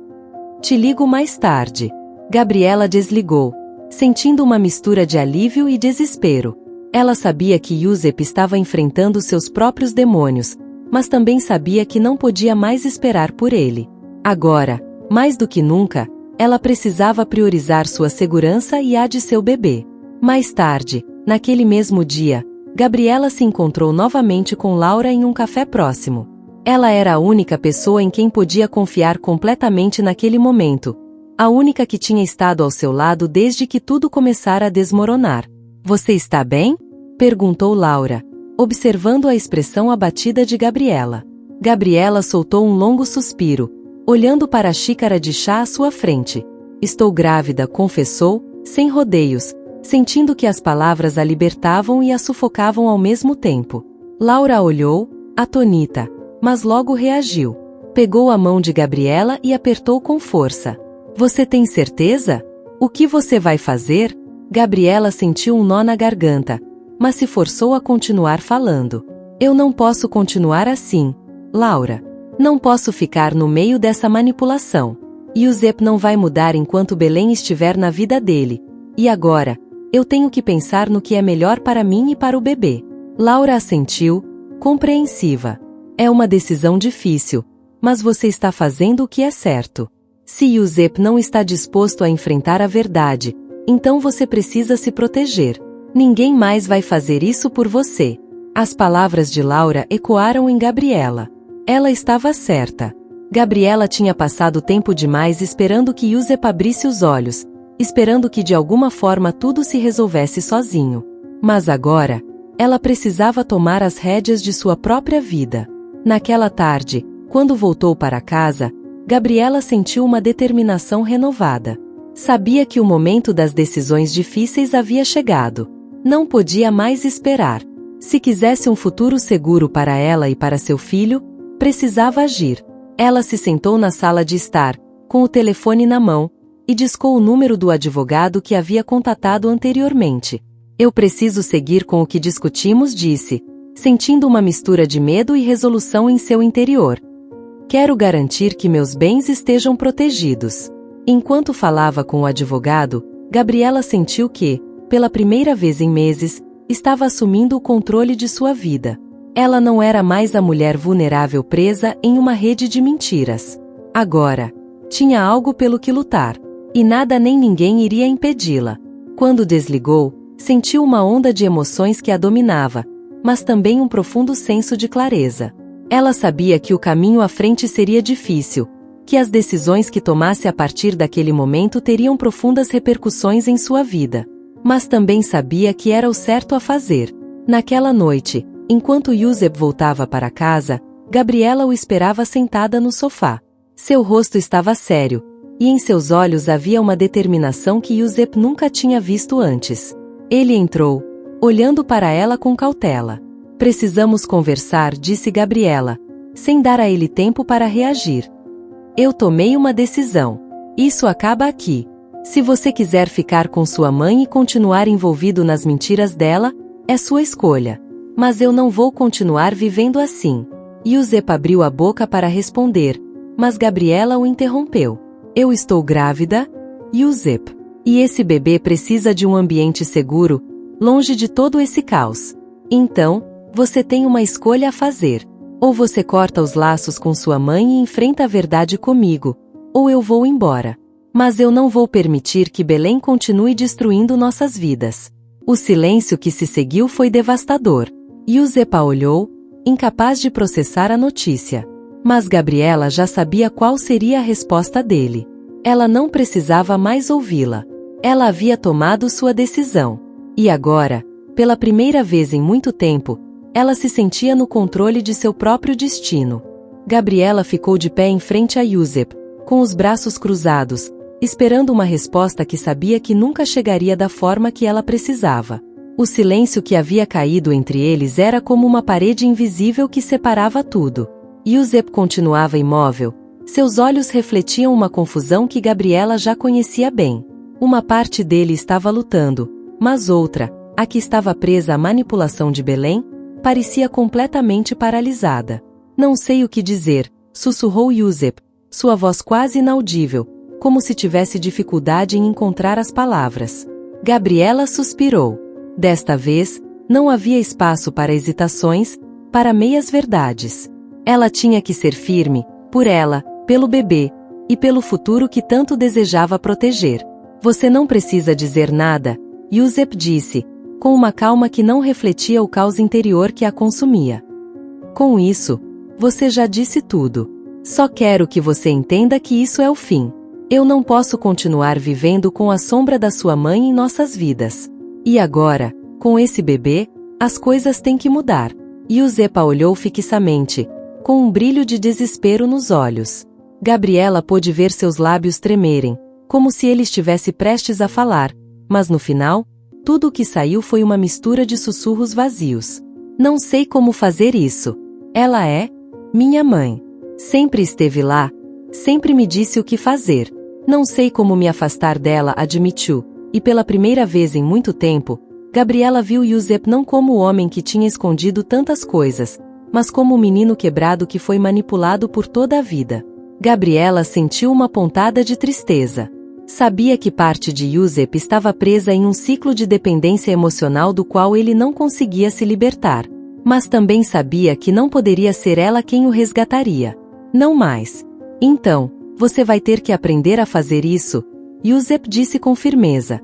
Te ligo mais tarde. Gabriela desligou, sentindo uma mistura de alívio e desespero. Ela sabia que Yusef estava enfrentando seus próprios demônios, mas também sabia que não podia mais esperar por ele. Agora, mais do que nunca, ela precisava priorizar sua segurança e a de seu bebê. Mais tarde, naquele mesmo dia, Gabriela se encontrou novamente com Laura em um café próximo. Ela era a única pessoa em quem podia confiar completamente naquele momento, a única que tinha estado ao seu lado desde que tudo começara a desmoronar. Você está bem? Perguntou Laura, observando a expressão abatida de Gabriela. Gabriela soltou um longo suspiro, olhando para a xícara de chá à sua frente. Estou grávida, confessou, sem rodeios, sentindo que as palavras a libertavam e a sufocavam ao mesmo tempo. Laura olhou, atônita, mas logo reagiu. Pegou a mão de Gabriela e apertou com força. Você tem certeza? O que você vai fazer? Gabriela sentiu um nó na garganta, mas se forçou a continuar falando. Eu não posso continuar assim, Laura. Não posso ficar no meio dessa manipulação. Yusef não vai mudar enquanto Belém estiver na vida dele. E agora, eu tenho que pensar no que é melhor para mim e para o bebê. Laura assentiu, compreensiva. É uma decisão difícil, mas você está fazendo o que é certo. Se Yusef não está disposto a enfrentar a verdade, então você precisa se proteger. Ninguém mais vai fazer isso por você. As palavras de Laura ecoaram em Gabriela. Ela estava certa. Gabriela tinha passado tempo demais esperando que Yusef abrisse os olhos, esperando que de alguma forma tudo se resolvesse sozinho. Mas agora, ela precisava tomar as rédeas de sua própria vida. Naquela tarde, quando voltou para casa, Gabriela sentiu uma determinação renovada. Sabia que o momento das decisões difíceis havia chegado. Não podia mais esperar. Se quisesse um futuro seguro para ela e para seu filho, precisava agir. Ela se sentou na sala de estar, com o telefone na mão, e discou o número do advogado que havia contatado anteriormente. Eu preciso seguir com o que discutimos, disse, sentindo uma mistura de medo e resolução em seu interior. Quero garantir que meus bens estejam protegidos. Enquanto falava com o advogado, Gabriela sentiu que, pela primeira vez em meses, estava assumindo o controle de sua vida. Ela não era mais a mulher vulnerável presa em uma rede de mentiras. Agora, tinha algo pelo que lutar, e nada nem ninguém iria impedi-la. Quando desligou, sentiu uma onda de emoções que a dominava, mas também um profundo senso de clareza. Ela sabia que o caminho à frente seria difícil, que as decisões que tomasse a partir daquele momento teriam profundas repercussões em sua vida. Mas também sabia que era o certo a fazer. Naquela noite, enquanto Yusef voltava para casa, Gabriela o esperava sentada no sofá. Seu rosto estava sério, e em seus olhos havia uma determinação que Yusef nunca tinha visto antes. Ele entrou, olhando para ela com cautela. Precisamos conversar, disse Gabriela, sem dar a ele tempo para reagir. Eu tomei uma decisão. Isso acaba aqui. Se você quiser ficar com sua mãe e continuar envolvido nas mentiras dela, é sua escolha. Mas eu não vou continuar vivendo assim. Yusef abriu a boca para responder, mas Gabriela o interrompeu. Eu estou grávida, Yusef. E esse bebê precisa de um ambiente seguro, longe de todo esse caos. Então, você tem uma escolha a fazer. Ou você corta os laços com sua mãe e enfrenta a verdade comigo, ou eu vou embora. Mas eu não vou permitir que Belém continue destruindo nossas vidas. O silêncio que se seguiu foi devastador. Yusepa olhou, incapaz de processar a notícia. Mas Gabriela já sabia qual seria a resposta dele. Ela não precisava mais ouvi-la. Ela havia tomado sua decisão. E agora, pela primeira vez em muito tempo, ela se sentia no controle de seu próprio destino. Gabriela ficou de pé em frente a Yusef, com os braços cruzados, esperando uma resposta que sabia que nunca chegaria da forma que ela precisava. O silêncio que havia caído entre eles era como uma parede invisível que separava tudo. Yusef continuava imóvel, seus olhos refletiam uma confusão que Gabriela já conhecia bem. Uma parte dele estava lutando, mas outra, a que estava presa à manipulação de Belém, parecia completamente paralisada. Não sei o que dizer, sussurrou Yusef, sua voz quase inaudível, como se tivesse dificuldade em encontrar as palavras. Gabriela suspirou. Desta vez, não havia espaço para hesitações, para meias-verdades. Ela tinha que ser firme, por ela, pelo bebê, e pelo futuro que tanto desejava proteger. Você não precisa dizer nada, Yusef disse, com uma calma que não refletia o caos interior que a consumia. Com isso, você já disse tudo. Só quero que você entenda que isso é o fim. Eu não posso continuar vivendo com a sombra da sua mãe em nossas vidas. E agora, com esse bebê, as coisas têm que mudar. Yusepa olhou fixamente, com um brilho de desespero nos olhos. Gabriela pôde ver seus lábios tremerem, como se ele estivesse prestes a falar, mas no final, tudo o que saiu foi uma mistura de sussurros vazios. Não sei como fazer isso. Ela é minha mãe. Sempre esteve lá, sempre me disse o que fazer. Não sei como me afastar dela, admitiu, e pela primeira vez em muito tempo, Gabriela viu Yusef não como o homem que tinha escondido tantas coisas, mas como o menino quebrado que foi manipulado por toda a vida. Gabriela sentiu uma pontada de tristeza. Sabia que parte de Yusef estava presa em um ciclo de dependência emocional do qual ele não conseguia se libertar. Mas também sabia que não poderia ser ela quem o resgataria. Não mais. Então, você vai ter que aprender a fazer isso, Yusef disse com firmeza.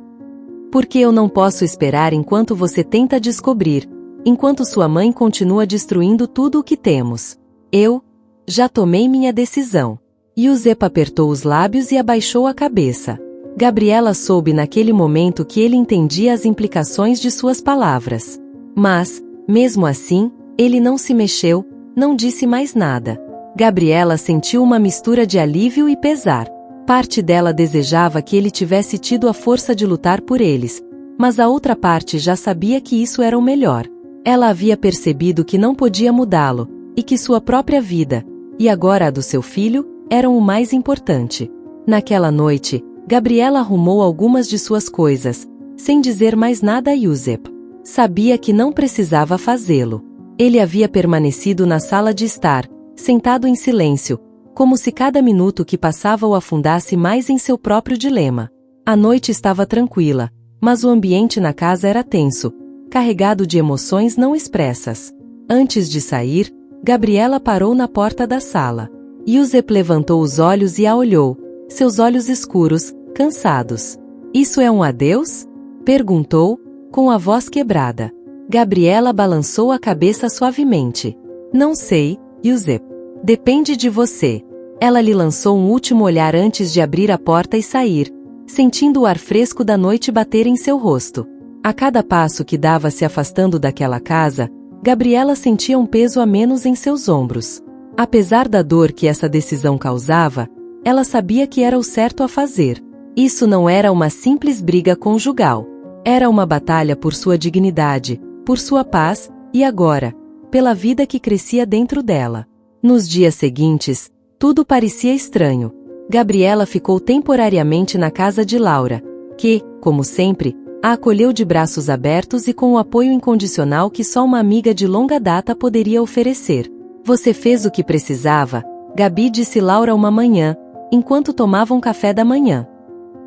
Porque eu não posso esperar enquanto você tenta descobrir, enquanto sua mãe continua destruindo tudo o que temos. Eu já tomei minha decisão. Yusef apertou os lábios e abaixou a cabeça. Gabriela soube naquele momento que ele entendia as implicações de suas palavras. Mas, mesmo assim, ele não se mexeu, não disse mais nada. Gabriela sentiu uma mistura de alívio e pesar. Parte dela desejava que ele tivesse tido a força de lutar por eles, mas a outra parte já sabia que isso era o melhor. Ela havia percebido que não podia mudá-lo, e que sua própria vida, e agora a do seu filho, eram o mais importante. Naquela noite, Gabriela arrumou algumas de suas coisas, sem dizer mais nada a Yusef. Sabia que não precisava fazê-lo. Ele havia permanecido na sala de estar, sentado em silêncio, como se cada minuto que passava o afundasse mais em seu próprio dilema. A noite estava tranquila, mas o ambiente na casa era tenso, carregado de emoções não expressas. Antes de sair, Gabriela parou na porta da sala. Yusef levantou os olhos e a olhou, seus olhos escuros, cansados. Isso é um adeus? Perguntou, com a voz quebrada. Gabriela balançou a cabeça suavemente. Não sei, Yusef. Depende de você. Ela lhe lançou um último olhar antes de abrir a porta e sair, sentindo o ar fresco da noite bater em seu rosto. A cada passo que dava se afastando daquela casa, Gabriela sentia um peso a menos em seus ombros. Apesar da dor que essa decisão causava, ela sabia que era o certo a fazer. Isso não era uma simples briga conjugal. Era uma batalha por sua dignidade, por sua paz, e agora, pela vida que crescia dentro dela. Nos dias seguintes, tudo parecia estranho. Gabriela ficou temporariamente na casa de Laura, que, como sempre, a acolheu de braços abertos e com o apoio incondicional que só uma amiga de longa data poderia oferecer. Você fez o que precisava, Gabi disse Laura uma manhã, enquanto tomavam café da manhã.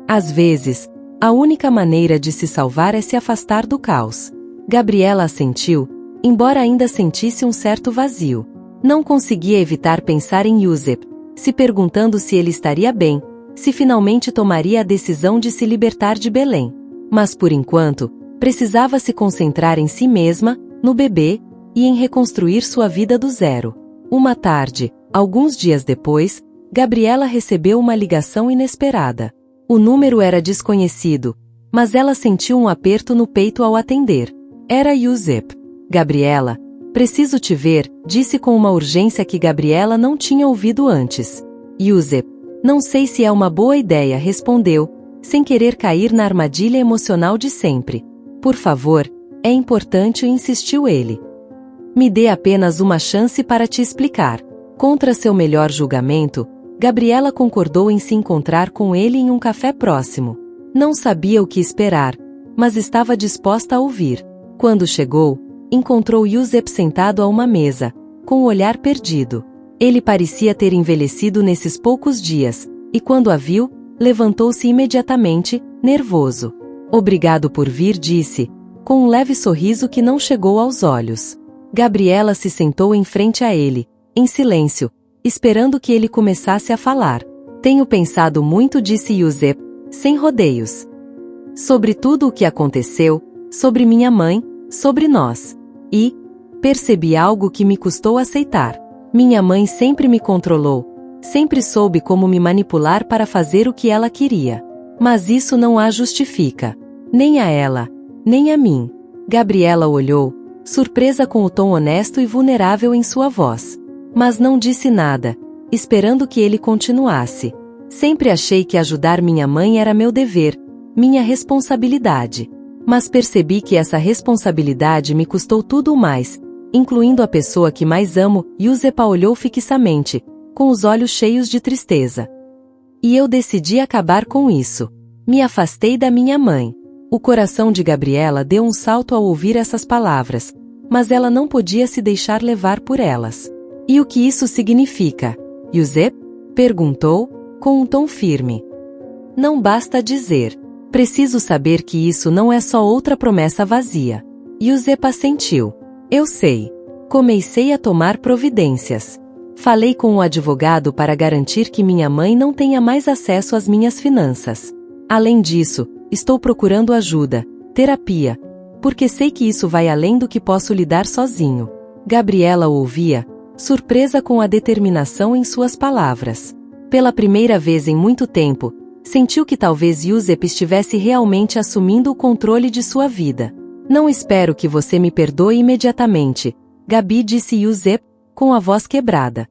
Às vezes, a única maneira de se salvar é se afastar do caos. Gabriela assentiu, embora ainda sentisse um certo vazio. Não conseguia evitar pensar em Yusef, se perguntando se ele estaria bem, se finalmente tomaria a decisão de se libertar de Belém. Mas por enquanto, precisava se concentrar em si mesma, no bebê, e em reconstruir sua vida do zero. Uma tarde, alguns dias depois, Gabriela recebeu uma ligação inesperada. O número era desconhecido, mas ela sentiu um aperto no peito ao atender. Era Yusef. Gabriela, preciso te ver, disse com uma urgência que Gabriela não tinha ouvido antes. Yusef, não sei se é uma boa ideia, respondeu, sem querer cair na armadilha emocional de sempre. Por favor, é importante, insistiu ele. Me dê apenas uma chance para te explicar. Contra seu melhor julgamento, Gabriela concordou em se encontrar com ele em um café próximo. Não sabia o que esperar, mas estava disposta a ouvir. Quando chegou, encontrou Yusef sentado a uma mesa, com o olhar perdido. Ele parecia ter envelhecido nesses poucos dias, e quando a viu, levantou-se imediatamente, nervoso. Obrigado por vir, disse, com um leve sorriso que não chegou aos olhos. Gabriela se sentou em frente a ele, em silêncio, esperando que ele começasse a falar. Tenho pensado muito, disse Yusef, sem rodeios. Sobre tudo o que aconteceu, sobre minha mãe, sobre nós. E percebi algo que me custou aceitar. Minha mãe sempre me controlou, sempre soube como me manipular para fazer o que ela queria. Mas isso não a justifica. Nem a ela, nem a mim. Gabriela olhou, surpresa com o tom honesto e vulnerável em sua voz. Mas não disse nada, esperando que ele continuasse. Sempre achei que ajudar minha mãe era meu dever, minha responsabilidade. Mas percebi que essa responsabilidade me custou tudo o mais, incluindo a pessoa que mais amo. Yusef a olhou fixamente, com os olhos cheios de tristeza. E eu decidi acabar com isso. Me afastei da minha mãe. O coração de Gabriela deu um salto ao ouvir essas palavras, mas ela não podia se deixar levar por elas. E o que isso significa? Yusef? Perguntou, com um tom firme. Não basta dizer. Preciso saber que isso não é só outra promessa vazia. Yusef assentiu. Eu sei. Comecei a tomar providências. Falei com o advogado para garantir que minha mãe não tenha mais acesso às minhas finanças. Além disso, estou procurando ajuda, terapia, porque sei que isso vai além do que posso lidar sozinho. Gabriela o ouvia, surpresa com a determinação em suas palavras. Pela primeira vez em muito tempo, sentiu que talvez Yusef estivesse realmente assumindo o controle de sua vida. Não espero que você me perdoe imediatamente, Gabi, disse Yusef, com a voz quebrada.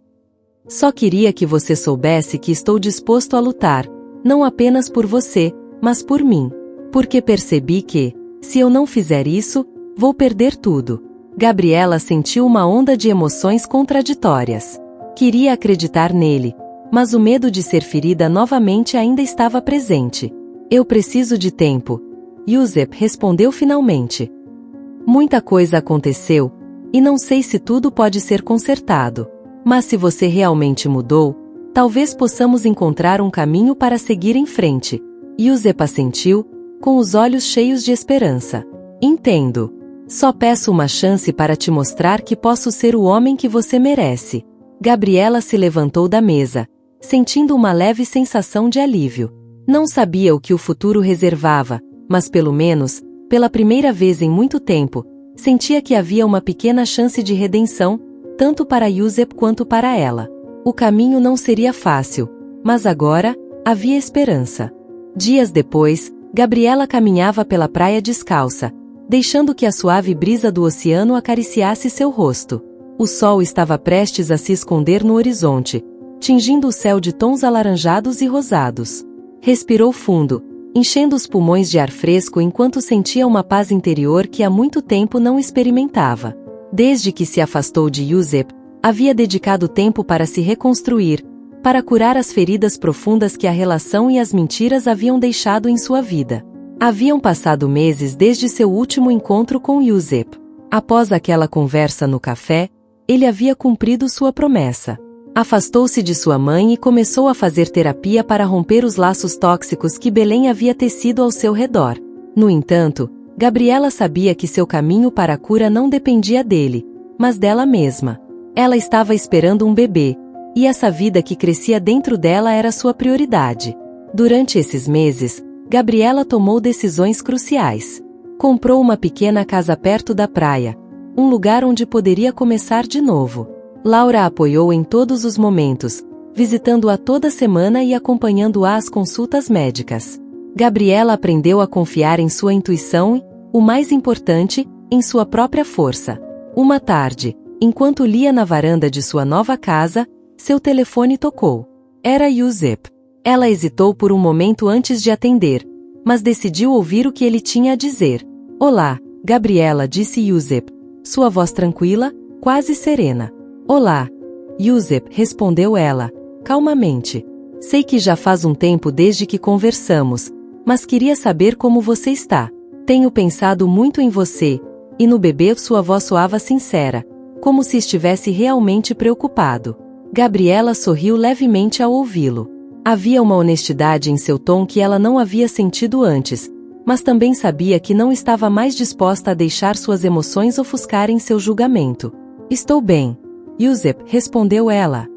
Só queria que você soubesse que estou disposto a lutar, não apenas por você, mas por mim. Porque percebi que, se eu não fizer isso, vou perder tudo. Gabriela sentiu uma onda de emoções contraditórias. Queria acreditar nele, mas o medo de ser ferida novamente ainda estava presente. Eu preciso de tempo, Yusef respondeu finalmente. Muita coisa aconteceu, e não sei se tudo pode ser consertado. Mas se você realmente mudou, talvez possamos encontrar um caminho para seguir em frente. Yusef assentiu, com os olhos cheios de esperança. Entendo. Só peço uma chance para te mostrar que posso ser o homem que você merece. Gabriela se levantou da mesa, sentindo uma leve sensação de alívio. Não sabia o que o futuro reservava, mas pelo menos, pela primeira vez em muito tempo, sentia que havia uma pequena chance de redenção, tanto para Yusef quanto para ela. O caminho não seria fácil, mas agora, havia esperança. Dias depois, Gabriela caminhava pela praia descalça, deixando que a suave brisa do oceano acariciasse seu rosto. O sol estava prestes a se esconder no horizonte, tingindo o céu de tons alaranjados e rosados. Respirou fundo, enchendo os pulmões de ar fresco enquanto sentia uma paz interior que há muito tempo não experimentava. Desde que se afastou de Yusef, havia dedicado tempo para se reconstruir, para curar as feridas profundas que a relação e as mentiras haviam deixado em sua vida. Haviam passado meses desde seu último encontro com Yusef. Após aquela conversa no café, ele havia cumprido sua promessa. Afastou-se de sua mãe e começou a fazer terapia para romper os laços tóxicos que Belém havia tecido ao seu redor. No entanto, Gabriela sabia que seu caminho para a cura não dependia dele, mas dela mesma. Ela estava esperando um bebê, e essa vida que crescia dentro dela era sua prioridade. Durante esses meses, Gabriela tomou decisões cruciais. Comprou uma pequena casa perto da praia, um lugar onde poderia começar de novo. Laura a apoiou em todos os momentos, visitando-a toda semana e acompanhando-a às consultas médicas. Gabriela aprendeu a confiar em sua intuição e, o mais importante, em sua própria força. Uma tarde, enquanto lia na varanda de sua nova casa, seu telefone tocou. Era Yusep. Ela hesitou por um momento antes de atender, mas decidiu ouvir o que ele tinha a dizer. Olá, Gabriela, disse Yusep, sua voz tranquila, quase serena. Olá, Yusep, respondeu ela, calmamente. Sei que já faz um tempo desde que conversamos, mas queria saber como você está. Tenho pensado muito em você, e no bebê sua voz soava sincera, como se estivesse realmente preocupado. Gabriela sorriu levemente ao ouvi-lo. Havia uma honestidade em seu tom que ela não havia sentido antes, mas também sabia que não estava mais disposta a deixar suas emoções ofuscarem seu julgamento. Estou bem, Yusep, respondeu ela.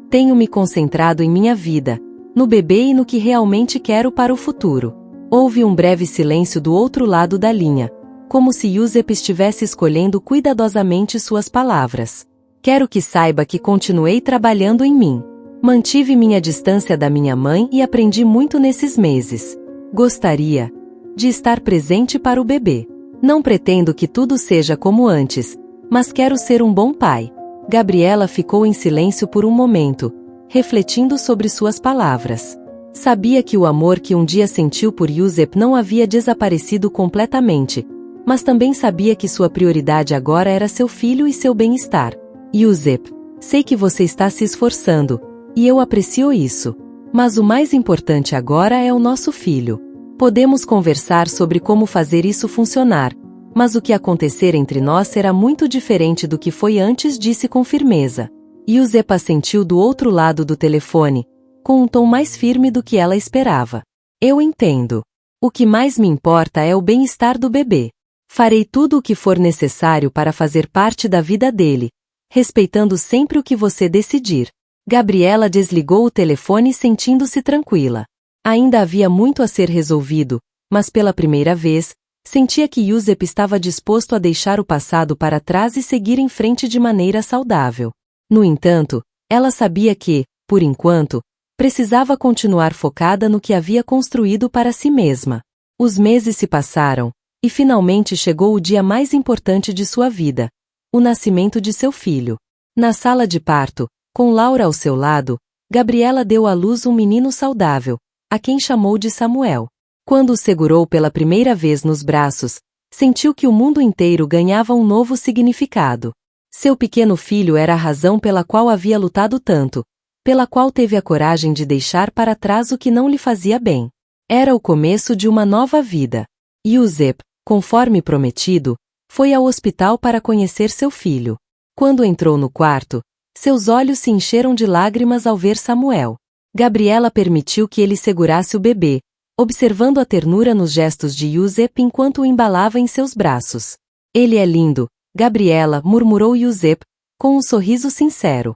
Tenho me concentrado em minha vida, no bebê e no que realmente quero para o futuro. Houve um breve silêncio do outro lado da linha, como se Yusep estivesse escolhendo cuidadosamente suas palavras. Quero que saiba que continuei trabalhando em mim. Mantive minha distância da minha mãe e aprendi muito nesses meses. Gostaria de estar presente para o bebê. Não pretendo que tudo seja como antes, mas quero ser um bom pai. Gabriela ficou em silêncio por um momento, refletindo sobre suas palavras. Sabia que o amor que um dia sentiu por Yusep não havia desaparecido completamente, mas também sabia que sua prioridade agora era seu filho e seu bem-estar. Yusep, sei que você está se esforçando, e eu aprecio isso. Mas o mais importante agora é o nosso filho. Podemos conversar sobre como fazer isso funcionar, mas o que acontecer entre nós será muito diferente do que foi antes, disse com firmeza. Yusep assentiu do outro lado do telefone, com um tom mais firme do que ela esperava. Eu entendo. O que mais me importa é o bem-estar do bebê. Farei tudo o que for necessário para fazer parte da vida dele, respeitando sempre o que você decidir. Gabriela desligou o telefone sentindo-se tranquila. Ainda havia muito a ser resolvido, mas pela primeira vez, sentia que Yusep estava disposto a deixar o passado para trás e seguir em frente de maneira saudável. No entanto, ela sabia que, por enquanto, precisava continuar focada no que havia construído para si mesma. Os meses se passaram, e finalmente chegou o dia mais importante de sua vida, o nascimento de seu filho. Na sala de parto, com Laura ao seu lado, Gabriela deu à luz um menino saudável, a quem chamou de Samuel. Quando o segurou pela primeira vez nos braços, sentiu que o mundo inteiro ganhava um novo significado. Seu pequeno filho era a razão pela qual havia lutado tanto, pela qual teve a coragem de deixar para trás o que não lhe fazia bem. Era o começo de uma nova vida. Yusep, conforme prometido, foi ao hospital para conhecer seu filho. Quando entrou no quarto, seus olhos se encheram de lágrimas ao ver Samuel. Gabriela permitiu que ele segurasse o bebê, observando a ternura nos gestos de Yusep enquanto o embalava em seus braços. Ele é lindo, Gabriela, murmurou Yusep, com um sorriso sincero.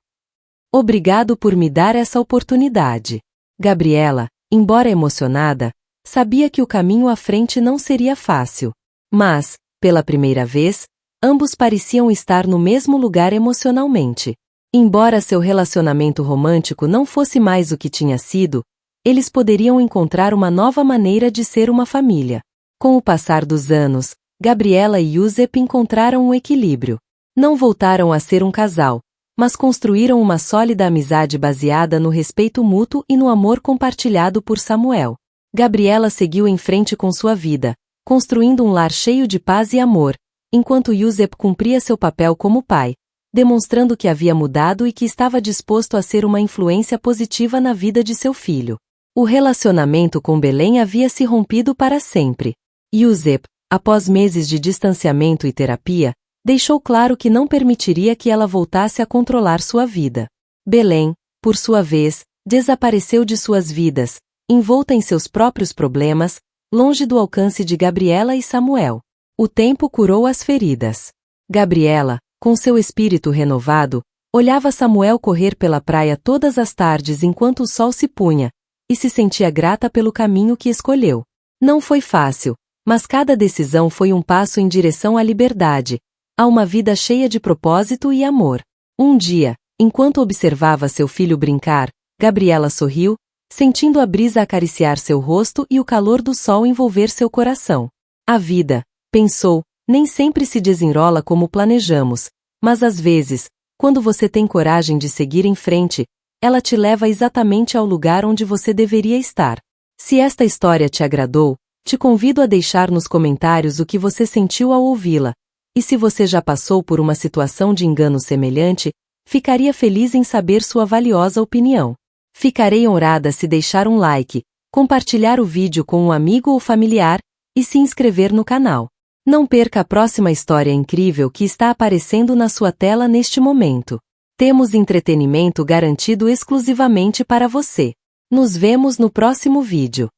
Obrigado por me dar essa oportunidade. Gabriela, embora emocionada, sabia que o caminho à frente não seria fácil. Mas, pela primeira vez, ambos pareciam estar no mesmo lugar emocionalmente. Embora seu relacionamento romântico não fosse mais o que tinha sido, eles poderiam encontrar uma nova maneira de ser uma família. Com o passar dos anos, Gabriela e Yusep encontraram um equilíbrio. Não voltaram a ser um casal, mas construíram uma sólida amizade baseada no respeito mútuo e no amor compartilhado por Samuel. Gabriela seguiu em frente com sua vida, construindo um lar cheio de paz e amor, enquanto Yusep cumpria seu papel como pai, demonstrando que havia mudado e que estava disposto a ser uma influência positiva na vida de seu filho. O relacionamento com Belém havia se rompido para sempre. Yusep, após meses de distanciamento e terapia, deixou claro que não permitiria que ela voltasse a controlar sua vida. Belém, por sua vez, desapareceu de suas vidas, envolta em seus próprios problemas, longe do alcance de Gabriela e Samuel. O tempo curou as feridas. Gabriela, com seu espírito renovado, olhava Samuel correr pela praia todas as tardes enquanto o sol se punha, e se sentia grata pelo caminho que escolheu. Não foi fácil, mas cada decisão foi um passo em direção à liberdade, a uma vida cheia de propósito e amor. Um dia, enquanto observava seu filho brincar, Gabriela sorriu, sentindo a brisa acariciar seu rosto e o calor do sol envolver seu coração. A vida, pensou, nem sempre se desenrola como planejamos, mas às vezes, quando você tem coragem de seguir em frente, ela te leva exatamente ao lugar onde você deveria estar. Se esta história te agradou, te convido a deixar nos comentários o que você sentiu ao ouvi-la, e se você já passou por uma situação de engano semelhante, ficaria feliz em saber sua valiosa opinião. Ficarei honrada se deixar um like, compartilhar o vídeo com um amigo ou familiar, e se inscrever no canal. Não perca a próxima história incrível que está aparecendo na sua tela neste momento. Temos entretenimento garantido exclusivamente para você. Nos vemos no próximo vídeo.